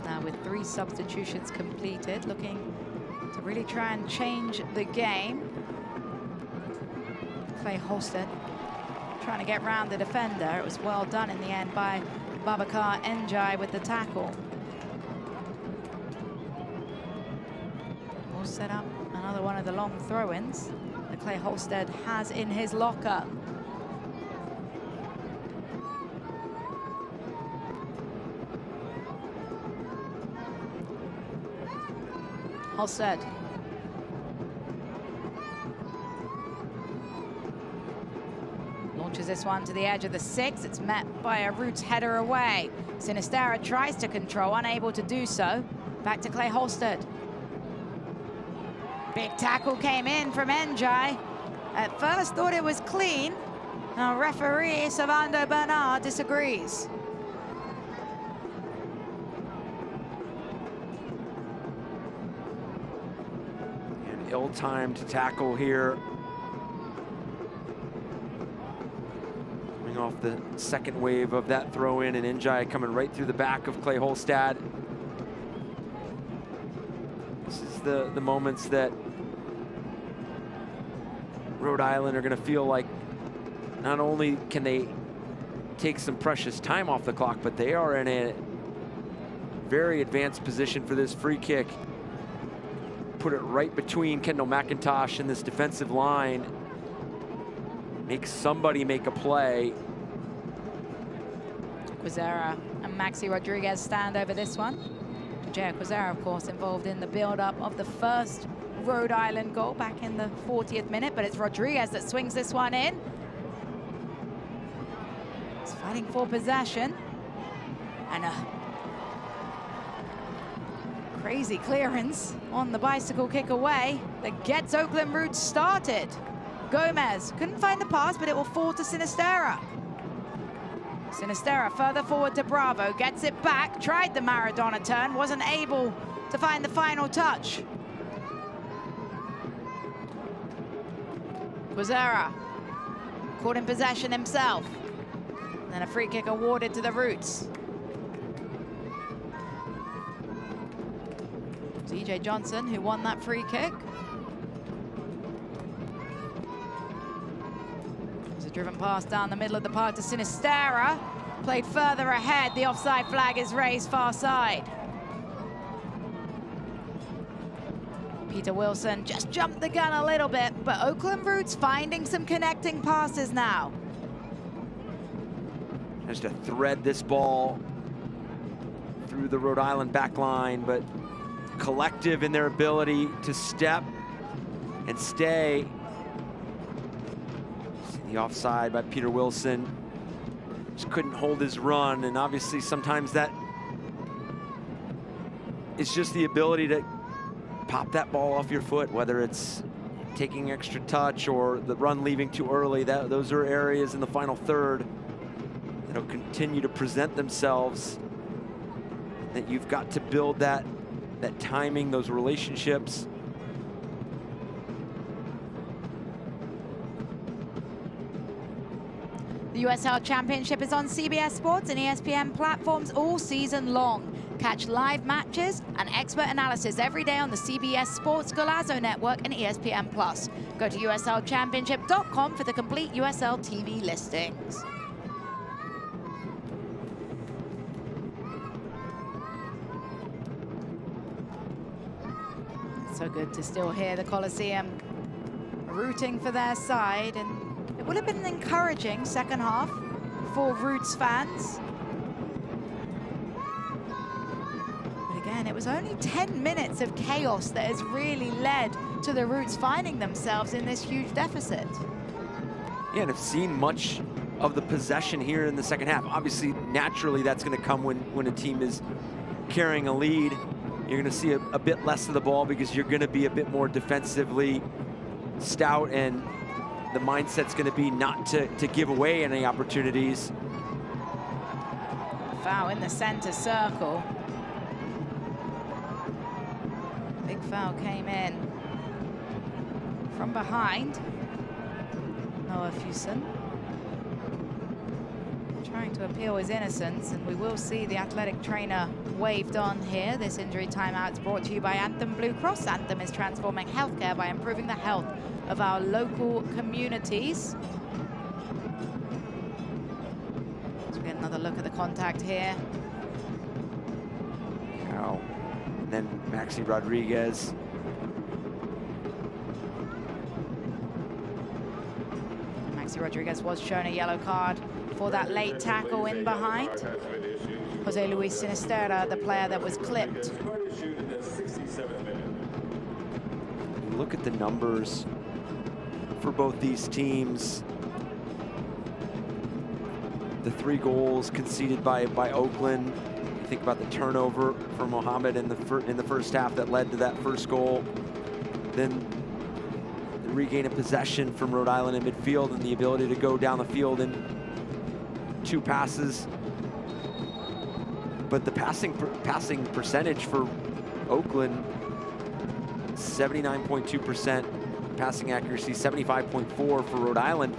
Now with 3 substitutions completed, looking to really try and change the game. Clay Holstead trying to get round the defender. It was well done in the end by Babacar Njai with the tackle. We'll set up another one of the long throw-ins that Clay Holstead has in his locker. Holstead. Launches this one to the edge of the 6. It's met by a Roots header away. Sinistera tries to control, unable to do so. Back to Clay Holstead. Big tackle came in from Njai. At first thought it was clean. Now referee Servando Bernard disagrees. An ill-timed tackle here. Coming off the second wave of that throw-in, and Njai coming right through the back of Clay Holstead. This is the moments that Rhode Island are going to feel like not only can they take some precious time off the clock, but they are in a very advanced position for this free kick. Put it right between Kendall McIntosh and this defensive line. Make somebody make a play. Quizera and Maxi Rodriguez stand over this one. Jay Quizera, of course, involved in the build-up of the first Rhode Island goal back in the 40th minute, but it's Rodriguez that swings this one in. He's fighting for possession. And a crazy clearance on the bicycle kick away that gets Oakland Roots started. Gomez couldn't find the pass, but it will fall to Sinistera. Sinistera further forward to Bravo, gets it back, tried the Maradona turn, wasn't able to find the final touch. Quizera caught in possession himself. And then a free kick awarded to the Roots. DJ Johnson, who won that free kick. There's a driven pass down the middle of the park to Sinistera. Played further ahead. The offside flag is raised far side. Peter Wilson just jumped the gun a little bit, but Oakland Roots finding some connecting passes now. Has to thread this ball through the Rhode Island back line, but collective in their ability to step and stay. See the offside by Peter Wilson. Just couldn't hold his run, and obviously sometimes that is just the ability to pop that ball off your foot, whether it's taking extra touch or the run leaving too early. Those are areas in the final third that'll continue to present themselves, that you've got to build that timing, those relationships. The USL Championship is on CBS Sports and ESPN platforms all season long. Catch live matches and expert analysis every day on the CBS Sports Golazo Network and ESPN+. Go to uslchampionship.com for the complete USL TV listings. So good to still hear the Coliseum rooting for their side, and it would have been an encouraging second half for Roots fans. But again, it was only 10 minutes of chaos that has really led to the Roots finding themselves in this huge deficit. Yeah, and I've seen much of the possession here in the second half. Obviously, naturally, that's going to come when a team is carrying a lead. You're going to see a bit less of the ball because you're going to be a bit more defensively stout, and the mindset's going to be not to give away any opportunities. Foul in the center circle. Big foul came in from behind. Noah Fuson trying to appeal his innocence, and we will see the athletic trainer waved on here. This injury timeout is brought to you by Anthem Blue Cross. Anthem is transforming healthcare by improving the health of our local communities. Let's get another look at the contact here. Wow. And then Maxi Rodriguez. Maxi Rodriguez was shown a yellow card for that late tackle in behind. Jose Luis Sinistera, the player that was clipped. you look at the numbers for both these teams, the 3 goals conceded by Oakland. You think about the turnover for Mohammed in the first half that led to that first goal. Then the regain of possession from Rhode Island in midfield and the ability to go down the field in 2 passes. But the passing percentage for Oakland, 79.2% passing accuracy, 75.4 for Rhode Island.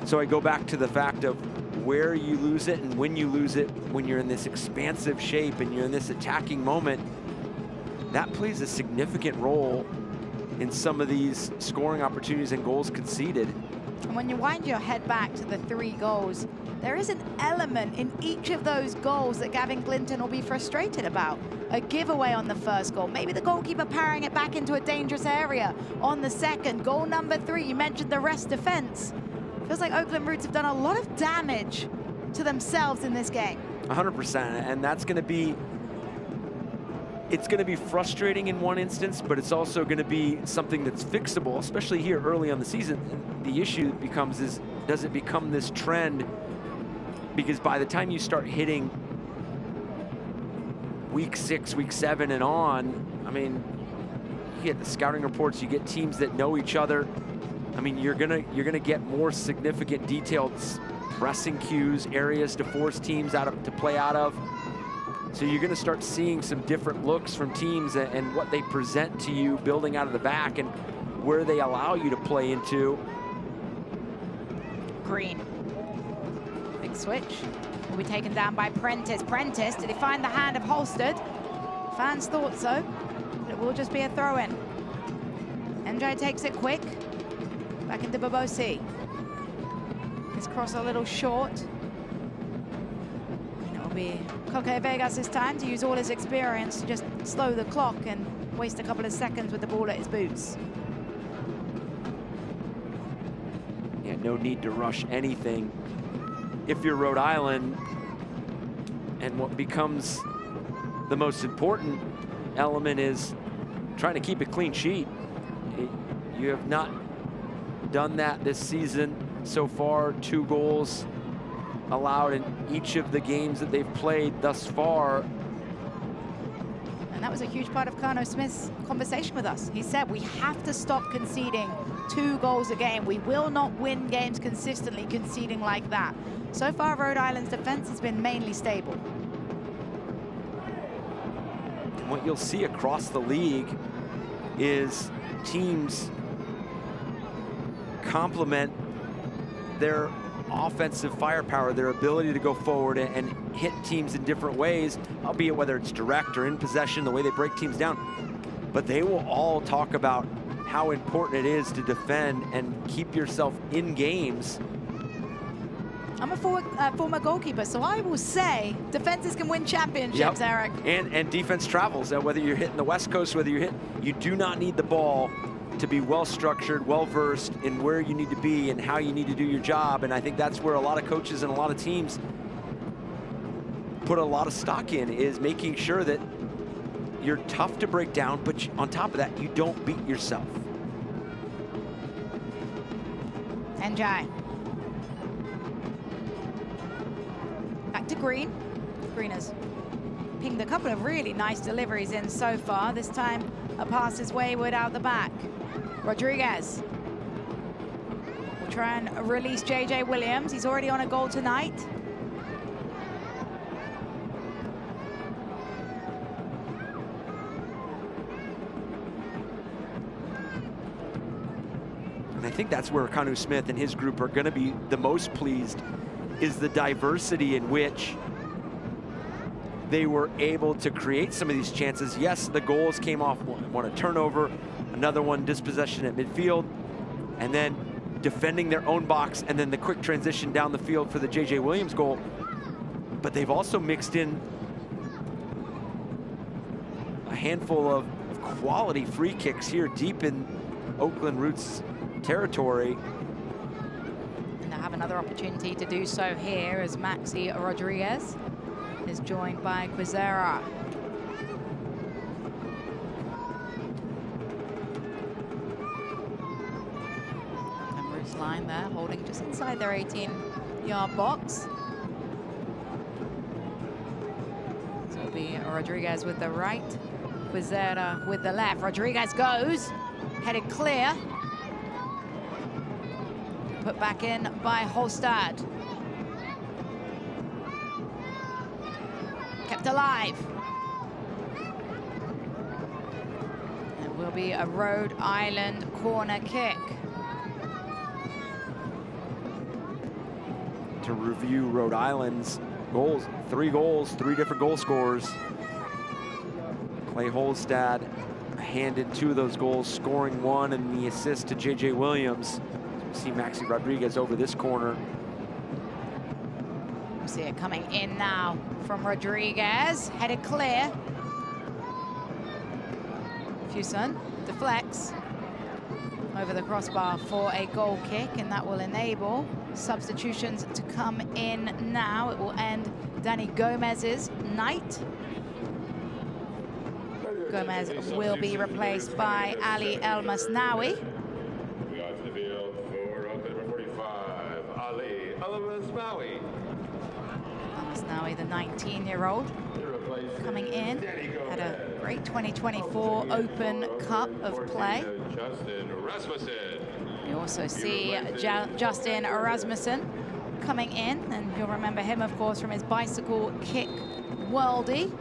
So I go back to the fact of where you lose it and when you lose it, when you're in this expansive shape and you're in this attacking moment, that plays a significant role in some of these scoring opportunities and goals conceded. And when you wind your head back to the 3 goals, there is an element in each of those goals that Gavin Clinton will be frustrated about. A giveaway on the first goal, maybe the goalkeeper parrying it back into a dangerous area on the second. Goal number 3, you mentioned the rest defense. Feels like Oakland Roots have done a lot of damage to themselves in this game. 100%, and that's going to be, it's going to be frustrating in one instance, but it's also going to be something that's fixable, especially here early on the season. And the issue becomes is, does it become this trend? Because by the time you start hitting week 6, week 7 and on, I mean, you get the scouting reports, you get teams that know each other. I mean, you're gonna get more significant detailed pressing cues, areas to force teams to play out of. So you're gonna start seeing some different looks from teams and what they present to you building out of the back and where they allow you to play into. Green. Big switch. Will be taken down by Prentice. Prentice, did he find the hand of Holstead? Fans thought so, but it will just be a throw-in. MJ takes it quick. Back into Bobosi. His cross a little short. And it will be Coque Vegas' time to use all his experience to just slow the clock and waste a couple of seconds with the ball at his boots. Yeah, no need to rush anything if you're Rhode Island. And what becomes the most important element is trying to keep a clean sheet. You have not done that this season so far. 2 goals allowed in each of the games that they've played thus far. And that was a huge part of Kano Smith's conversation with us. He said we have to stop conceding 2 goals a game. We will not win games consistently conceding like that. So far, Rhode Island's defense has been mainly stable. And what you'll see across the league is teams complement their offensive firepower, their ability to go forward and hit teams in different ways, albeit whether it's direct or in possession, the way they break teams down. But they will all talk about how important it is to defend and keep yourself in games. I'm a former goalkeeper, so I will say defenses can win championships, Yep. Eric. And defense travels. Whether you're hitting the West Coast, whether you do not need the ball to be well-structured, well-versed in where you need to be and how you need to do your job. And I think that's where a lot of coaches and a lot of teams put a lot of stock in, is making sure that you're tough to break down, but on top of that, you don't beat yourself. NJ. Back to Green. Green has pinged a couple of really nice deliveries in so far. This time a pass is wayward out the back. Rodriguez will try and release JJ Williams. He's already on a goal tonight. And I think that's where Kanu Smith and his group are going to be the most pleased, is the diversity in which they were able to create some of these chances. Yes, the goals came off one a turnover, another one dispossession at midfield, and then defending their own box, and then the quick transition down the field for the JJ Williams goal. But they've also mixed in a handful of quality free kicks here deep in Oakland Roots territory. And they have another opportunity to do so here as Maxi Rodriguez is joined by Quizera. line there, holding just inside their 18-yard box. So it'll be Rodriguez with the right, Quizera with the left. Rodriguez goes, headed clear. Put back in by Holstad. Kept alive. It will be a Rhode Island corner kick. To review Rhode Island's goals, 3 goals, 3 different goal scorers. Clay Holstad handed 2 of those goals, scoring 1 and the assist to J.J. Williams. We see Maxi Rodriguez over this corner. We see it coming in now from Rodriguez, headed clear. Fuson deflects over the crossbar for a goal kick, and that will enable substitutions to come in now. It will end Danny Gomez's night. Gomez will be replaced by Ali El Masnawi. Masnawi, the 19-year-old, coming in, had a great 2024 Open Cup of play. You also see Justin Rasmussen coming in, and you'll remember him, of course, from his bicycle kick worldie.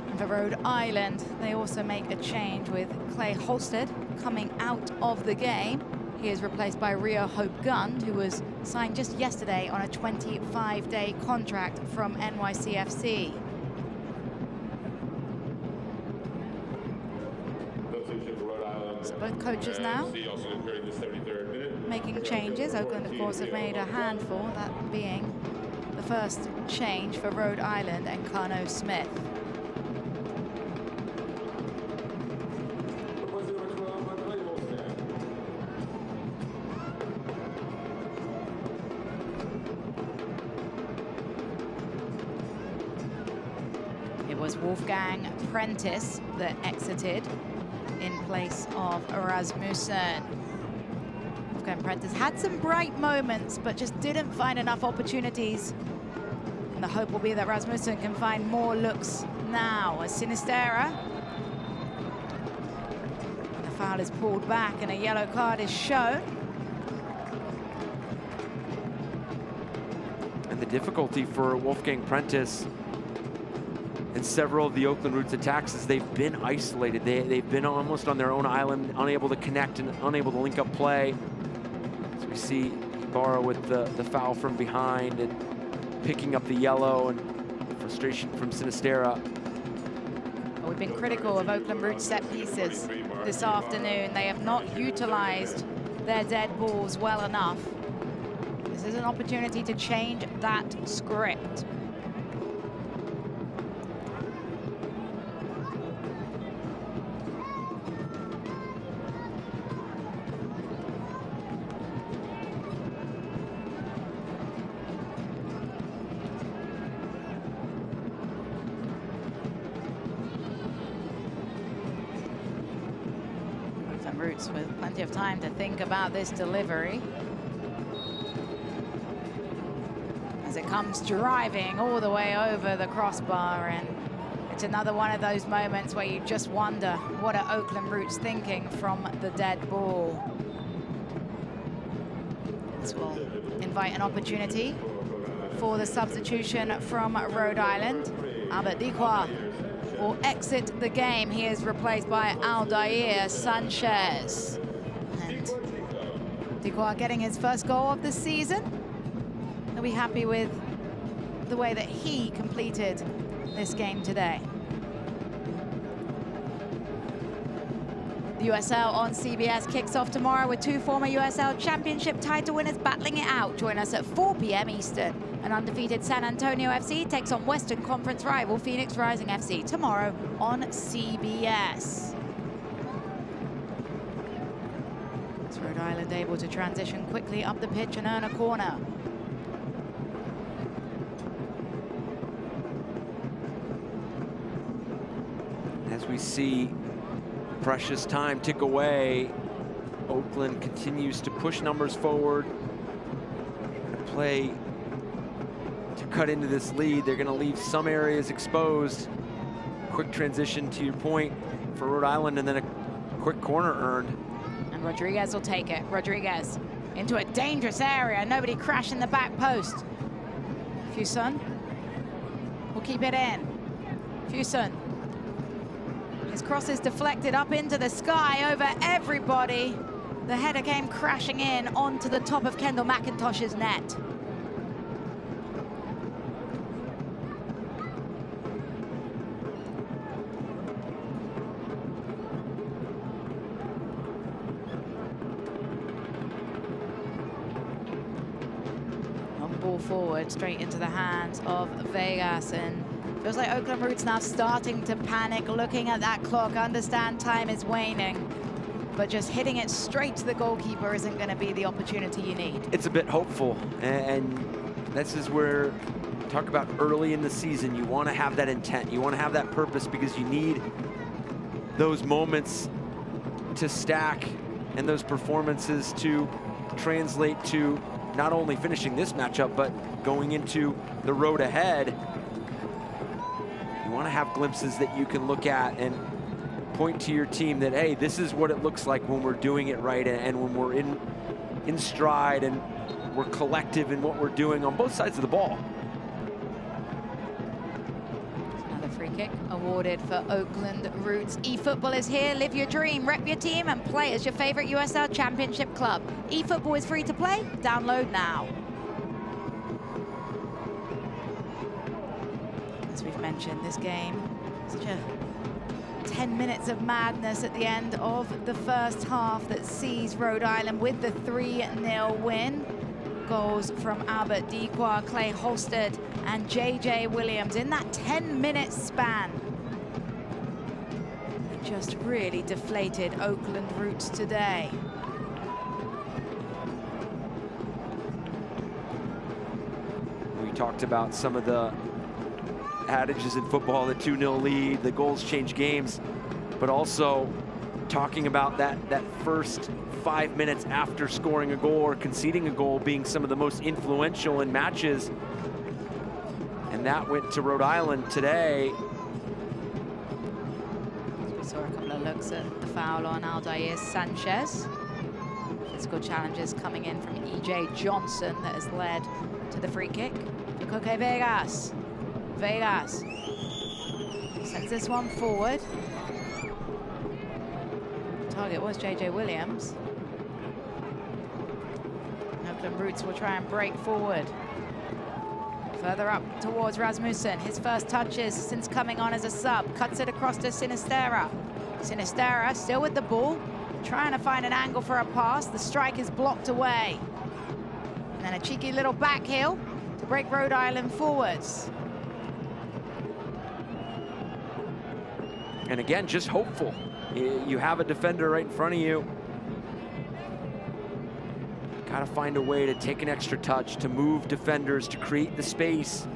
And for Rhode Island, they also make a change with Clay Holstad coming out of the game. He is replaced by Rio Hope Gund, who was signed just yesterday on a 25-day contract from NYCFC. So both coaches now making changes. Oakland, of course, have made a handful, that being the first change for Rhode Island and Carno Smith. It was Wolfgang Prentice that exited in place of Rasmussen. Wolfgang Prentice had some bright moments, but just didn't find enough opportunities. And the hope will be that Rasmussen can find more looks now. As Sinistera, the foul is pulled back and a yellow card is shown. And the difficulty for Wolfgang Prentice and several of the Oakland Roots attacks is they've been isolated. They've been almost on their own island, unable to connect and unable to link up play. So we see Ibarra with the foul from behind and picking up the yellow, and frustration from Sinistera. Well, we've been critical of Oakland Roots set pieces this afternoon. They have not utilized their dead balls well enough. This is an opportunity to change that script. Roots with plenty of time to think about this delivery. As it comes driving all the way over the crossbar, and it's another one of those moments where you just wonder, what are Oakland Roots thinking from the dead ball? This will invite an opportunity for the substitution from Rhode Island. Albert Dikwa will exit the game. He is replaced by Aldair Sanchez. And Dikwa getting his first goal of the season. He'll be happy with the way that he completed this game today. The USL on CBS kicks off tomorrow with 2 former USL Championship title winners battling it out. Join us at 4 p.m. Eastern. An undefeated San Antonio FC takes on Western Conference rival Phoenix Rising FC tomorrow on CBS. Is Rhode Island able to transition quickly up the pitch and earn a corner? As we see precious time tick away, Oakland continues to push numbers forward, play to cut into this lead. They're going to leave some areas exposed. Quick transition to your point for Rhode Island, and then a quick corner earned. And Rodriguez will take it. Rodriguez into a dangerous area. Nobody crashing the back post. Fuson will keep it in. Fuson. His cross is deflected up into the sky over everybody. The header came crashing in onto the top of Kendall McIntosh's net. Ball forward, straight into the hands of Vegas, and feels like Oakland Roots now starting to panic, looking at that clock, understand time is waning, but just hitting it straight to the goalkeeper isn't going to be the opportunity you need. It's a bit hopeful, and this is where, talk about early in the season, you want to have that intent, you want to have that purpose, because you need those moments to stack and those performances to translate to not only finishing this matchup, but going into the road ahead. You want to have glimpses that you can look at and point to your team that, hey, this is what it looks like when we're doing it right, and when we're in stride and we're collective in what we're doing on both sides of the ball. Another free kick awarded for Oakland Roots. eFootball is here. Live your dream, rep your team, and play as your favorite USL Championship club. eFootball is free to play. Download now. As we've mentioned, this game, such a 10 minutes of madness at the end of the first half that sees Rhode Island with the 3-0 win. Goals from Albert Dequa, Clay Holstead, and JJ Williams in that 10-minute span. It just really deflated Oakland Roots today. We talked about some of the adages in football, the 2-0 lead, the goals change games, but also talking about that first 5 minutes after scoring a goal or conceding a goal being some of the most influential in matches. And that went to Rhode Island today. We saw a couple of looks at the foul on Aldair Sanchez. Physical challenges coming in from EJ Johnson that has led to the free kick. Koke Vegas. Vegas sends this one forward. Target was JJ Williams. Oakland Roots will try and break forward. Further up towards Rasmussen. His first touches since coming on as a sub. Cuts it across to Sinisterra. Sinisterra still with the ball, trying to find an angle for a pass. The strike is blocked away. And then a cheeky little back heel to break Rhode Island forwards. And again, just hopeful. You have a defender right in front of you. Got to find a way to take an extra touch, to move defenders, to create the space.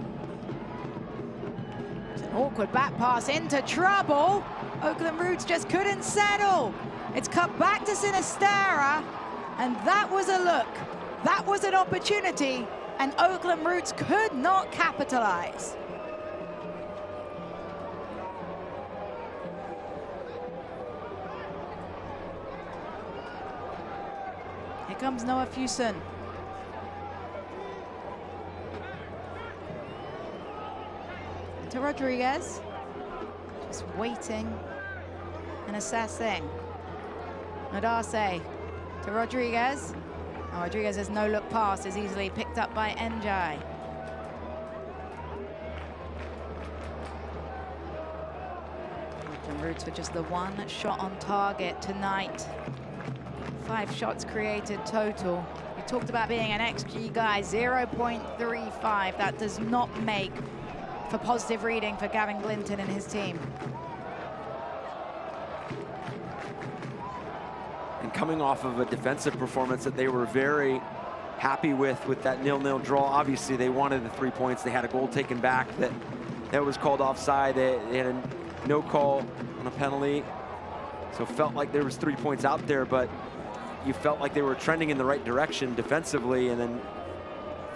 It's an awkward back pass into trouble. Oakland Roots just couldn't settle. It's cut back to Sinisterra, and that was a look. That was an opportunity, and Oakland Roots could not capitalize. Here comes Noah Fuson. To Rodriguez. Just waiting and assessing. Nadase to Rodriguez. Oh, Rodriguez's no-look pass is easily picked up by Njai. Oakland Roots with just the one shot on target tonight. 5 shots created total. We talked about being an XG guy, 0.35. That does not make for positive reading for Gavin Glinton and his team. And coming off of a defensive performance that they were very happy with that 0-0 draw. Obviously, they wanted the 3 points. They had a goal taken back that was called offside. They had a no call on a penalty. So it felt like there was 3 points out there, but you felt like they were trending in the right direction defensively, and then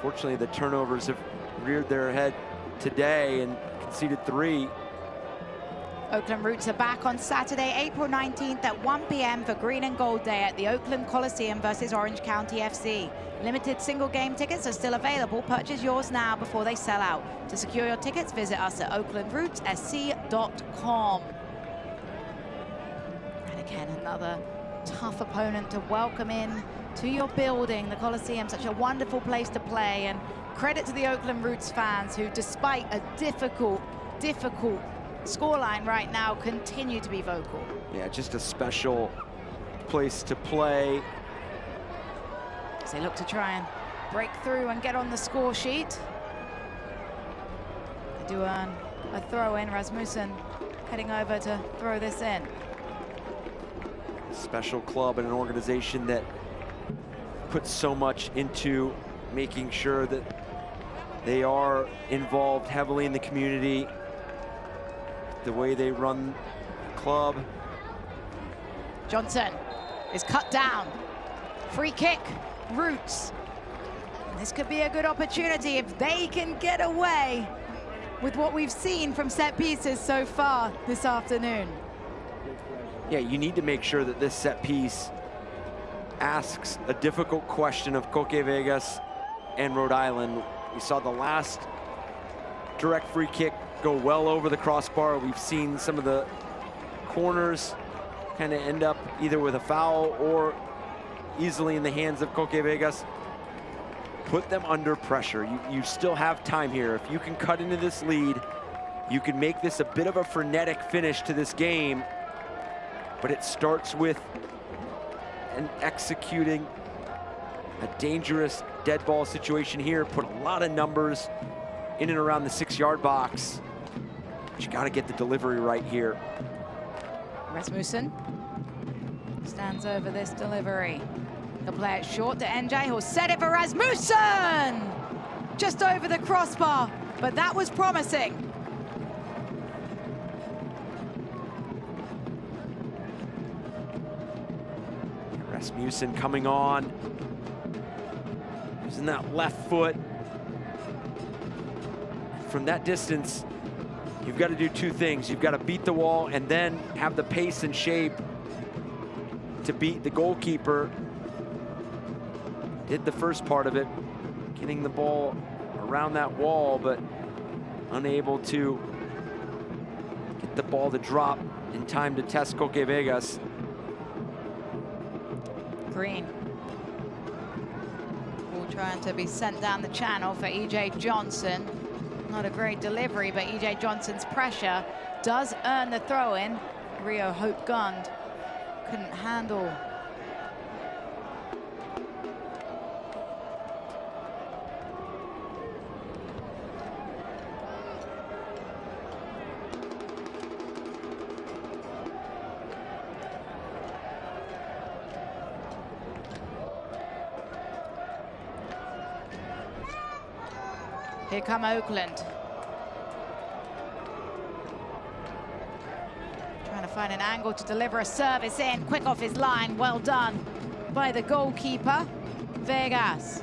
fortunately the turnovers have reared their head today and conceded 3. Oakland Roots are back on Saturday, April 19th at 1 p.m. for Green and Gold Day at the Oakland Coliseum versus Orange County FC. Limited single game tickets are still available. Purchase yours now before they sell out. To secure your tickets, visit us at oaklandrootssc.com. And again, another tough opponent to welcome in to your building. The Coliseum, such a wonderful place to play, and credit to the Oakland Roots fans who, despite a difficult scoreline right now, continue to be vocal. Yeah, just a special place to play. As they look to try and break through and get on the score sheet. They do earn a throw in. Rasmussen heading over to throw this in. Special club and an organization that puts so much into making sure that they are involved heavily in the community. The way they run the club. Johnson is cut down. Free kick, Roots. And this could be a good opportunity if they can get away with what we've seen from set pieces so far this afternoon. Yeah, you need to make sure that this set piece asks a difficult question of Coque Vegas and Rhode Island. We saw the last direct free kick go well over the crossbar. We've seen some of the corners kind of end up either with a foul or easily in the hands of Coque Vegas. Put them under pressure. You still have time here. If you can cut into this lead, you can make this a bit of a frenetic finish to this game, but it starts with executing a dangerous dead ball situation here. Put a lot of numbers in and around the 6-yard box. But you got to get the delivery right here. Rasmussen stands over this delivery. He'll play it short to NJ. He'll set it for Rasmussen! Just over the crossbar, but that was promising. Rasmussen coming on, using that left foot. From that distance, you've got to do 2 things. You've got to beat the wall and then have the pace and shape to beat the goalkeeper. Did the first part of it, getting the ball around that wall, but unable to get the ball to drop in time to test Coque Vegas. Green. Ball trying to be sent down the channel for EJ Johnson. Not a great delivery, but EJ Johnson's pressure does earn the throw-in. Rio Hope Gund couldn't handle. Here come Oakland. Trying to find an angle to deliver a service in. Quick off his line. Well done by the goalkeeper, Vegas.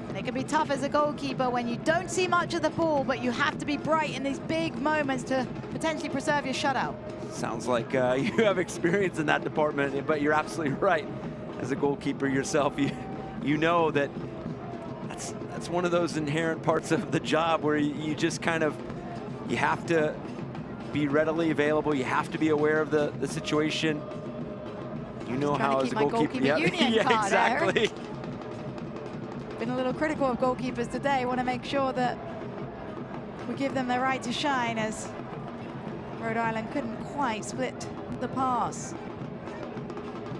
And it can be tough as a goalkeeper when you don't see much of the ball, but you have to be bright in these big moments to potentially preserve your shutout. Sounds like you have experience in that department, but you're absolutely right. As a goalkeeper yourself, you know that that's one of those inherent parts of the job where you just kind of, you have to be readily available. You have to be aware of the situation. You know how as a goalkeeper. Yeah, exactly. Eric. Been a little critical of goalkeepers today. Want to make sure that we give them the right to shine, as Rhode Island couldn't quite split the pass.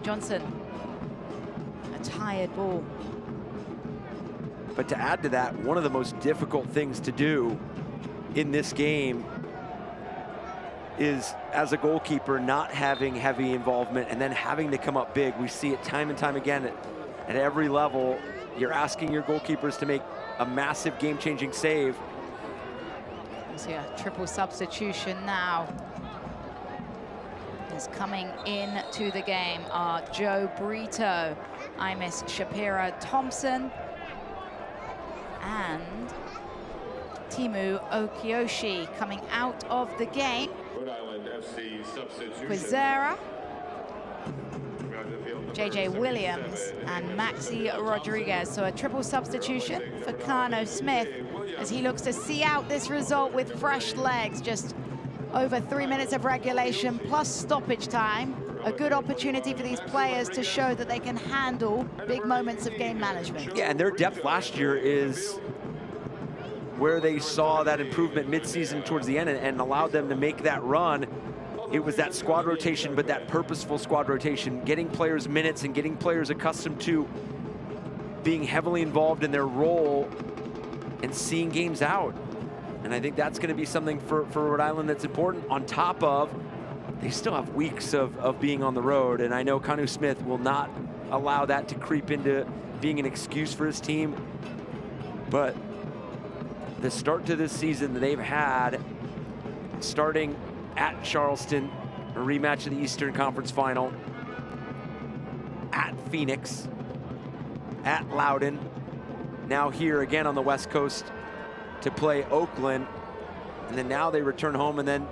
Johnson, a tired ball. But to add to that, one of the most difficult things to do in this game is, as a goalkeeper, not having heavy involvement and then having to come up big. We see it time and time again at every level. You're asking your goalkeepers to make a massive game-changing save. We see a triple substitution now. As coming into the game are Joe Brito, Imis Shapiro Thompson, and Timu Okioshi. Coming out of the game, Rhode Island FC substitution. Quizera, JJ Williams, and Maxi Rodriguez. So a triple substitution for Kano Smith as he looks to see out this result with fresh legs. Just over 3 minutes of regulation plus stoppage time. A good opportunity for these players to show that they can handle big moments of game management. Yeah, and their depth last year is where they saw that improvement mid-season towards the end and allowed them to make that run. It was that squad rotation, but that purposeful squad rotation, getting players minutes and getting players accustomed to being heavily involved in their role and seeing games out. And I think that's going to be something for Rhode Island that's important, on top of they still have weeks of being on the road. And I know Kanu Smith will not allow that to creep into being an excuse for his team. But the start to this season that they've had, starting at Charleston, a rematch of the Eastern Conference Final, at Phoenix, at Loudoun, now here again on the West Coast to play Oakland, and then now they return home, and then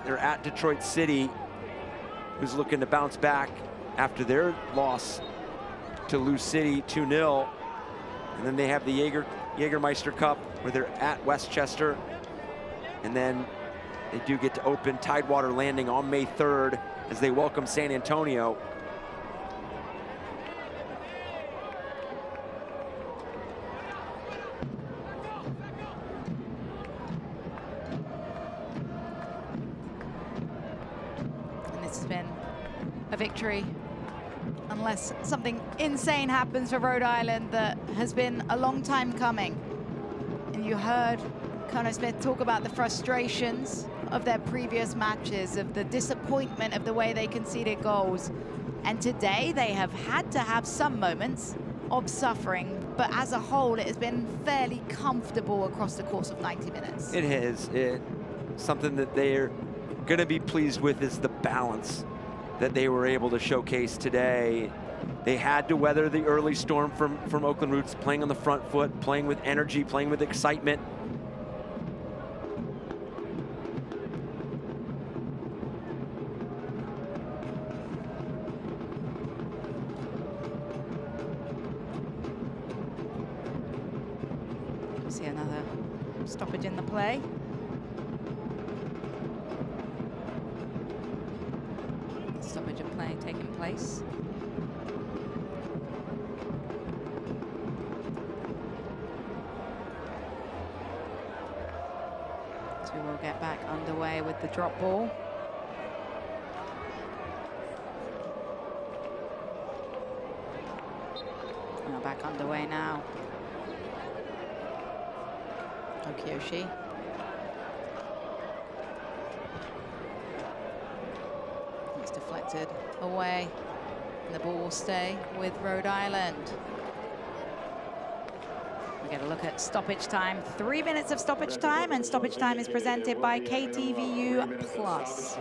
they're at Detroit City, who's looking to bounce back after their loss to Lou City 2-0. And then they have the Jägermeister Cup, where they're at Westchester, and then they do get to open Tidewater Landing on May 3rd as they welcome San Antonio. And this has been a victory, unless something insane happens for Rhode Island, that has been a long time coming. And you heard Kano Smith talk about the frustrations of their previous matches, of the disappointment of the way they conceded goals. And today they have had to have some moments of suffering, but as a whole it has been fairly comfortable across the course of 90 minutes. It is. Something that they're going to be pleased with is the balance that they were able to showcase today. They had to weather the early storm from Oakland Roots, playing on the front foot, playing with energy, playing with excitement. See another stoppage in the play. Stoppage of play taking place. So we'll get back underway with the drop ball. Now back underway now. Okioshi. It's deflected away, and the ball will stay with Rhode Island. We get a look at stoppage time. 3 minutes of stoppage time, and stoppage time is presented by KTVU Plus.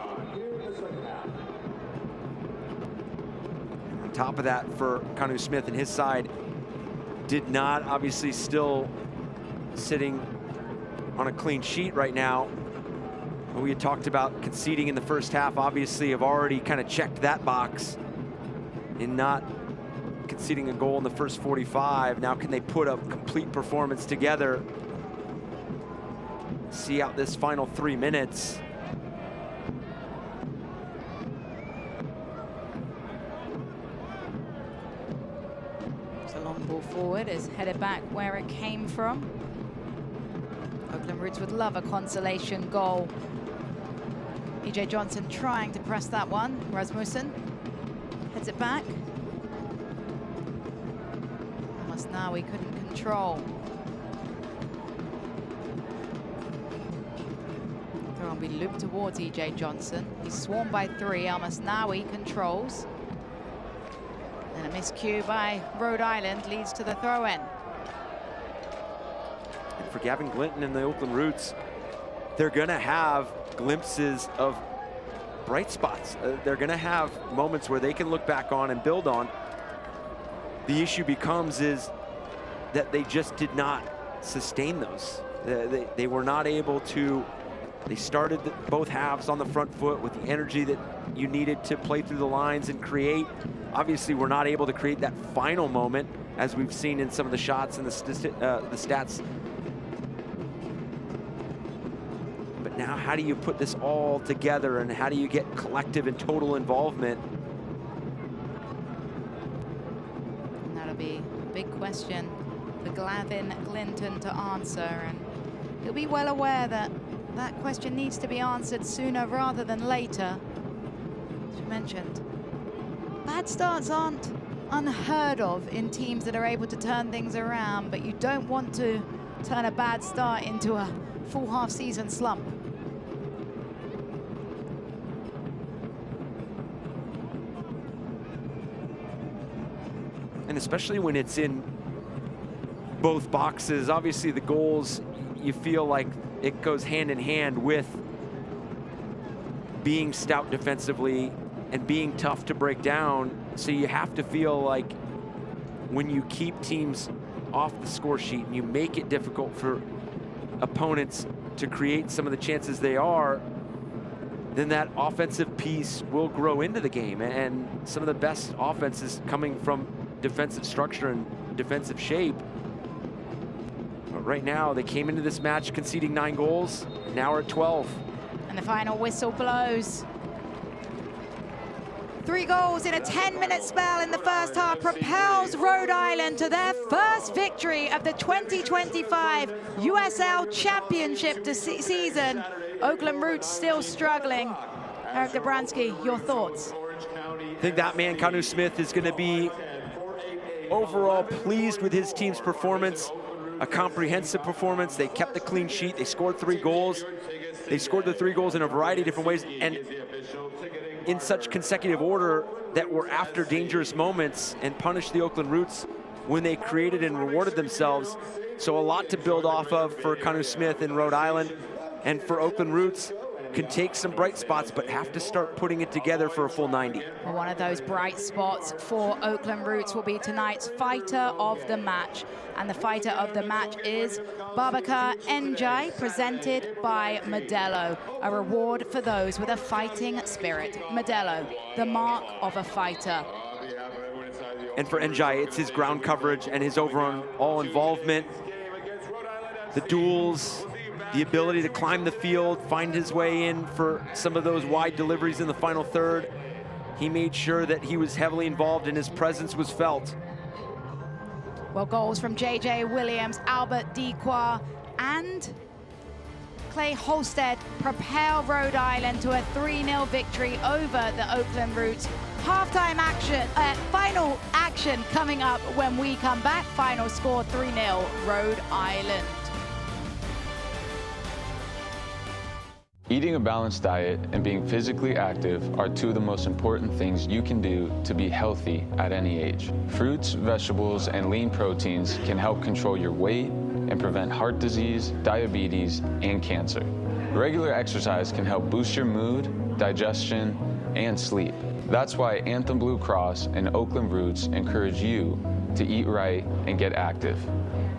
On top of that, for Kanu Smith and his side, did not, obviously still sitting on a clean sheet right now. We had talked about conceding in the first half, obviously have already kind of checked that box in not conceding a goal in the first 45. Now can they put a complete performance together, see out this final 3 minutes? It's a long ball forward, is headed back where it came from. Oakland Roots would love a consolation goal. EJ Johnson trying to press that one. Rasmussen heads it back. Masnawi couldn't control. Throw will be looped towards EJ Johnson. He's swarmed by three. Masnawi controls. And a miscue by Rhode Island leads to the throw-in. For Gavin Glinton and the Oakland Roots, they're gonna have glimpses of bright spots. They're going to have moments where they can look back on and build on. The issue becomes is that they just did not sustain those. They were not able to. They started both halves on the front foot with the energy that you needed to play through the lines and create. Obviously, we're not able to create that final moment, as we've seen in some of the shots and the stats. But now, how do you put this all together, and how do you get collective and total involvement? And that'll be a big question for Glavin Clinton to answer, and he'll be well aware that that question needs to be answered sooner rather than later. As you mentioned, bad starts aren't unheard of in teams that are able to turn things around, but you don't want to turn a bad start into a full half-season slump. And especially when it's in both boxes. Obviously, the goals, you feel like it goes hand in hand with being stout defensively and being tough to break down. So you have to feel like when you keep teams off the score sheet and you make it difficult for opponents to create some of the chances they are, then that offensive piece will grow into the game. And some of the best offenses coming from defensive structure and defensive shape. But right now, they came into this match conceding 9 goals. Now we're at 12. And the final whistle blows. 3 goals in a 10-minute spell in the first half propels Rhode Island to their first victory of the 2025 USL Championship season. Oakland Roots still struggling. Eric Dobransky, your thoughts? I think that man, Kanu Smith, is going to be overall pleased with his team's performance. A comprehensive performance. They kept the clean sheet. They scored 3 goals. They scored the 3 goals in a variety of different ways, and in such consecutive order that were after dangerous moments and punished the Oakland Roots when they created and rewarded themselves. So a lot to build off of for Kanu Smith in Rhode Island, and for Oakland Roots. Can take some bright spots, but have to start putting it together for a full 90. Well, one of those bright spots for Oakland Roots will be tonight's fighter of the match. And the fighter of the match is Babakar Njai, presented by Modelo, a reward for those with a fighting spirit. Modelo, the mark of a fighter. And for Njai, it's his ground coverage and his overall involvement, the duels, the ability to climb the field, find his way in for some of those wide deliveries in the final third. He made sure that he was heavily involved and his presence was felt. Well, goals from J.J. Williams, Albert Dequa, and Clay Holstead propel Rhode Island to a 3-0 victory over the Oakland Roots. Halftime action, final action coming up when we come back. Final score 3-0 Rhode Island. Eating a balanced diet and being physically active are 2 of the most important things you can do to be healthy at any age. Fruits, vegetables, and lean proteins can help control your weight and prevent heart disease, diabetes, and cancer. Regular exercise can help boost your mood, digestion, and sleep. That's why Anthem Blue Cross and Oakland Roots encourage you to eat right and get active.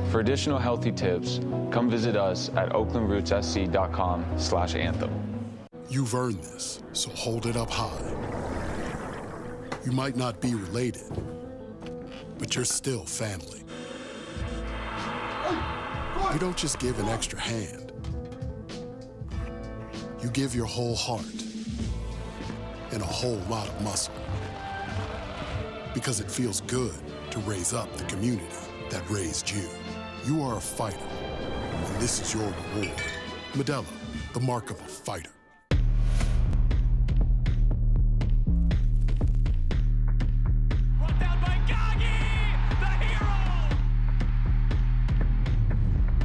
For additional healthy tips, come visit us at oaklandrootssc.com/anthem. You've earned this, so hold it up high. You might not be related, but you're still family. You don't just give an extra hand. You give your whole heart and a whole lot of muscle. Because it feels good to raise up the community that raised you. You are a fighter, and this is your reward. Modelo, the mark of a fighter. Brought down by Gagi, the hero!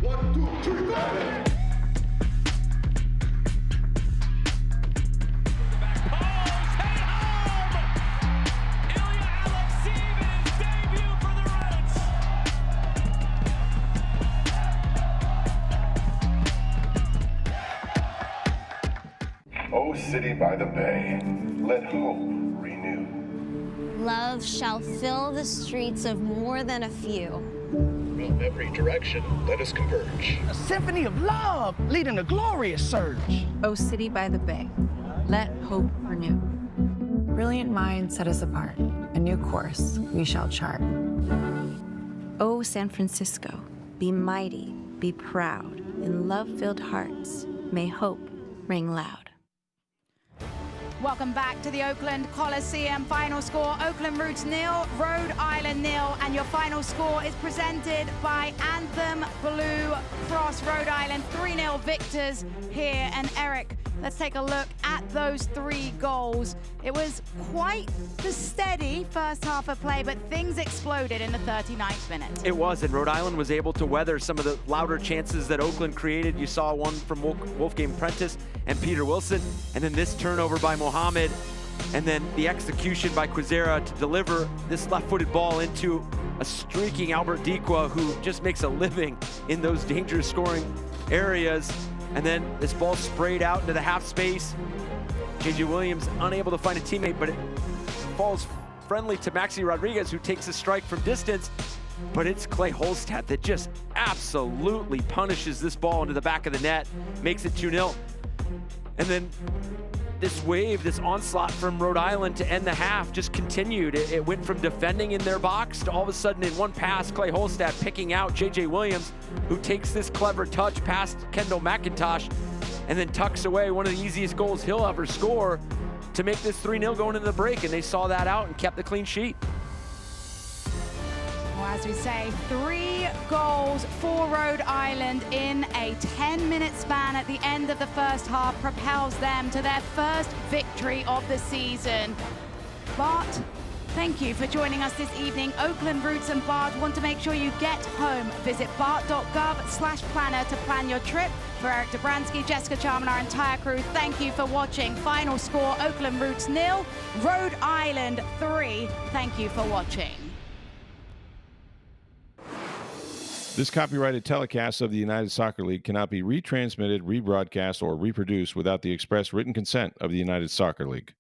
1, 2, 3, go! city by the bay, let hope renew. Love shall fill the streets of more than a few. From every direction, let us converge. A symphony of love leading a glorious surge. O city by the bay, let hope renew. Brilliant minds set us apart. A new course we shall chart. O San Francisco, be mighty, be proud. In love-filled hearts, may hope ring loud. Welcome back to the Oakland Coliseum. Final score, Oakland Roots 0, Rhode Island 0. And your final score is presented by Anthem Blue Cross. Rhode Island 3-0 victors here. And Eric, let's take a look at those 3 goals. It was quite the steady first half of play, but things exploded in the 39th minute. It was, and Rhode Island was able to weather some of the louder chances that Oakland created. You saw one from Wolfgang Prentice and Peter Wilson, and then this turnover by Mohamed, and then the execution by Quizera to deliver this left-footed ball into a streaking Albert Dikwa, who just makes a living in those dangerous scoring areas. And then this ball sprayed out into the half space. JJ Williams unable to find a teammate, but it falls friendly to Maxi Rodriguez, who takes a strike from distance. But it's Clay Holstad that just absolutely punishes this ball into the back of the net, makes it 2-0. And then this wave, this onslaught from Rhode Island to end the half just continued. It went from defending in their box to all of a sudden in one pass, Clay Holstad picking out JJ Williams, who takes this clever touch past Kendall McIntosh and then tucks away one of the easiest goals he'll ever score to make this 3-0 going into the break. And they saw that out and kept the clean sheet. Well, as we say, 3 goals for Rhode Island in a 10-minute span at the end of the first half propels them to their first victory of the season. Bart, thank you for joining us this evening. Oakland Roots and Bart want to make sure you get home. Visit bart.gov/planner to plan your trip. For Eric Dobransky, Jessica Charm, and our entire crew, thank you for watching. Final score, Oakland Roots 0, Rhode Island 3. Thank you for watching. This copyrighted telecast of the United Soccer League cannot be retransmitted, rebroadcast, or reproduced without the express written consent of the United Soccer League.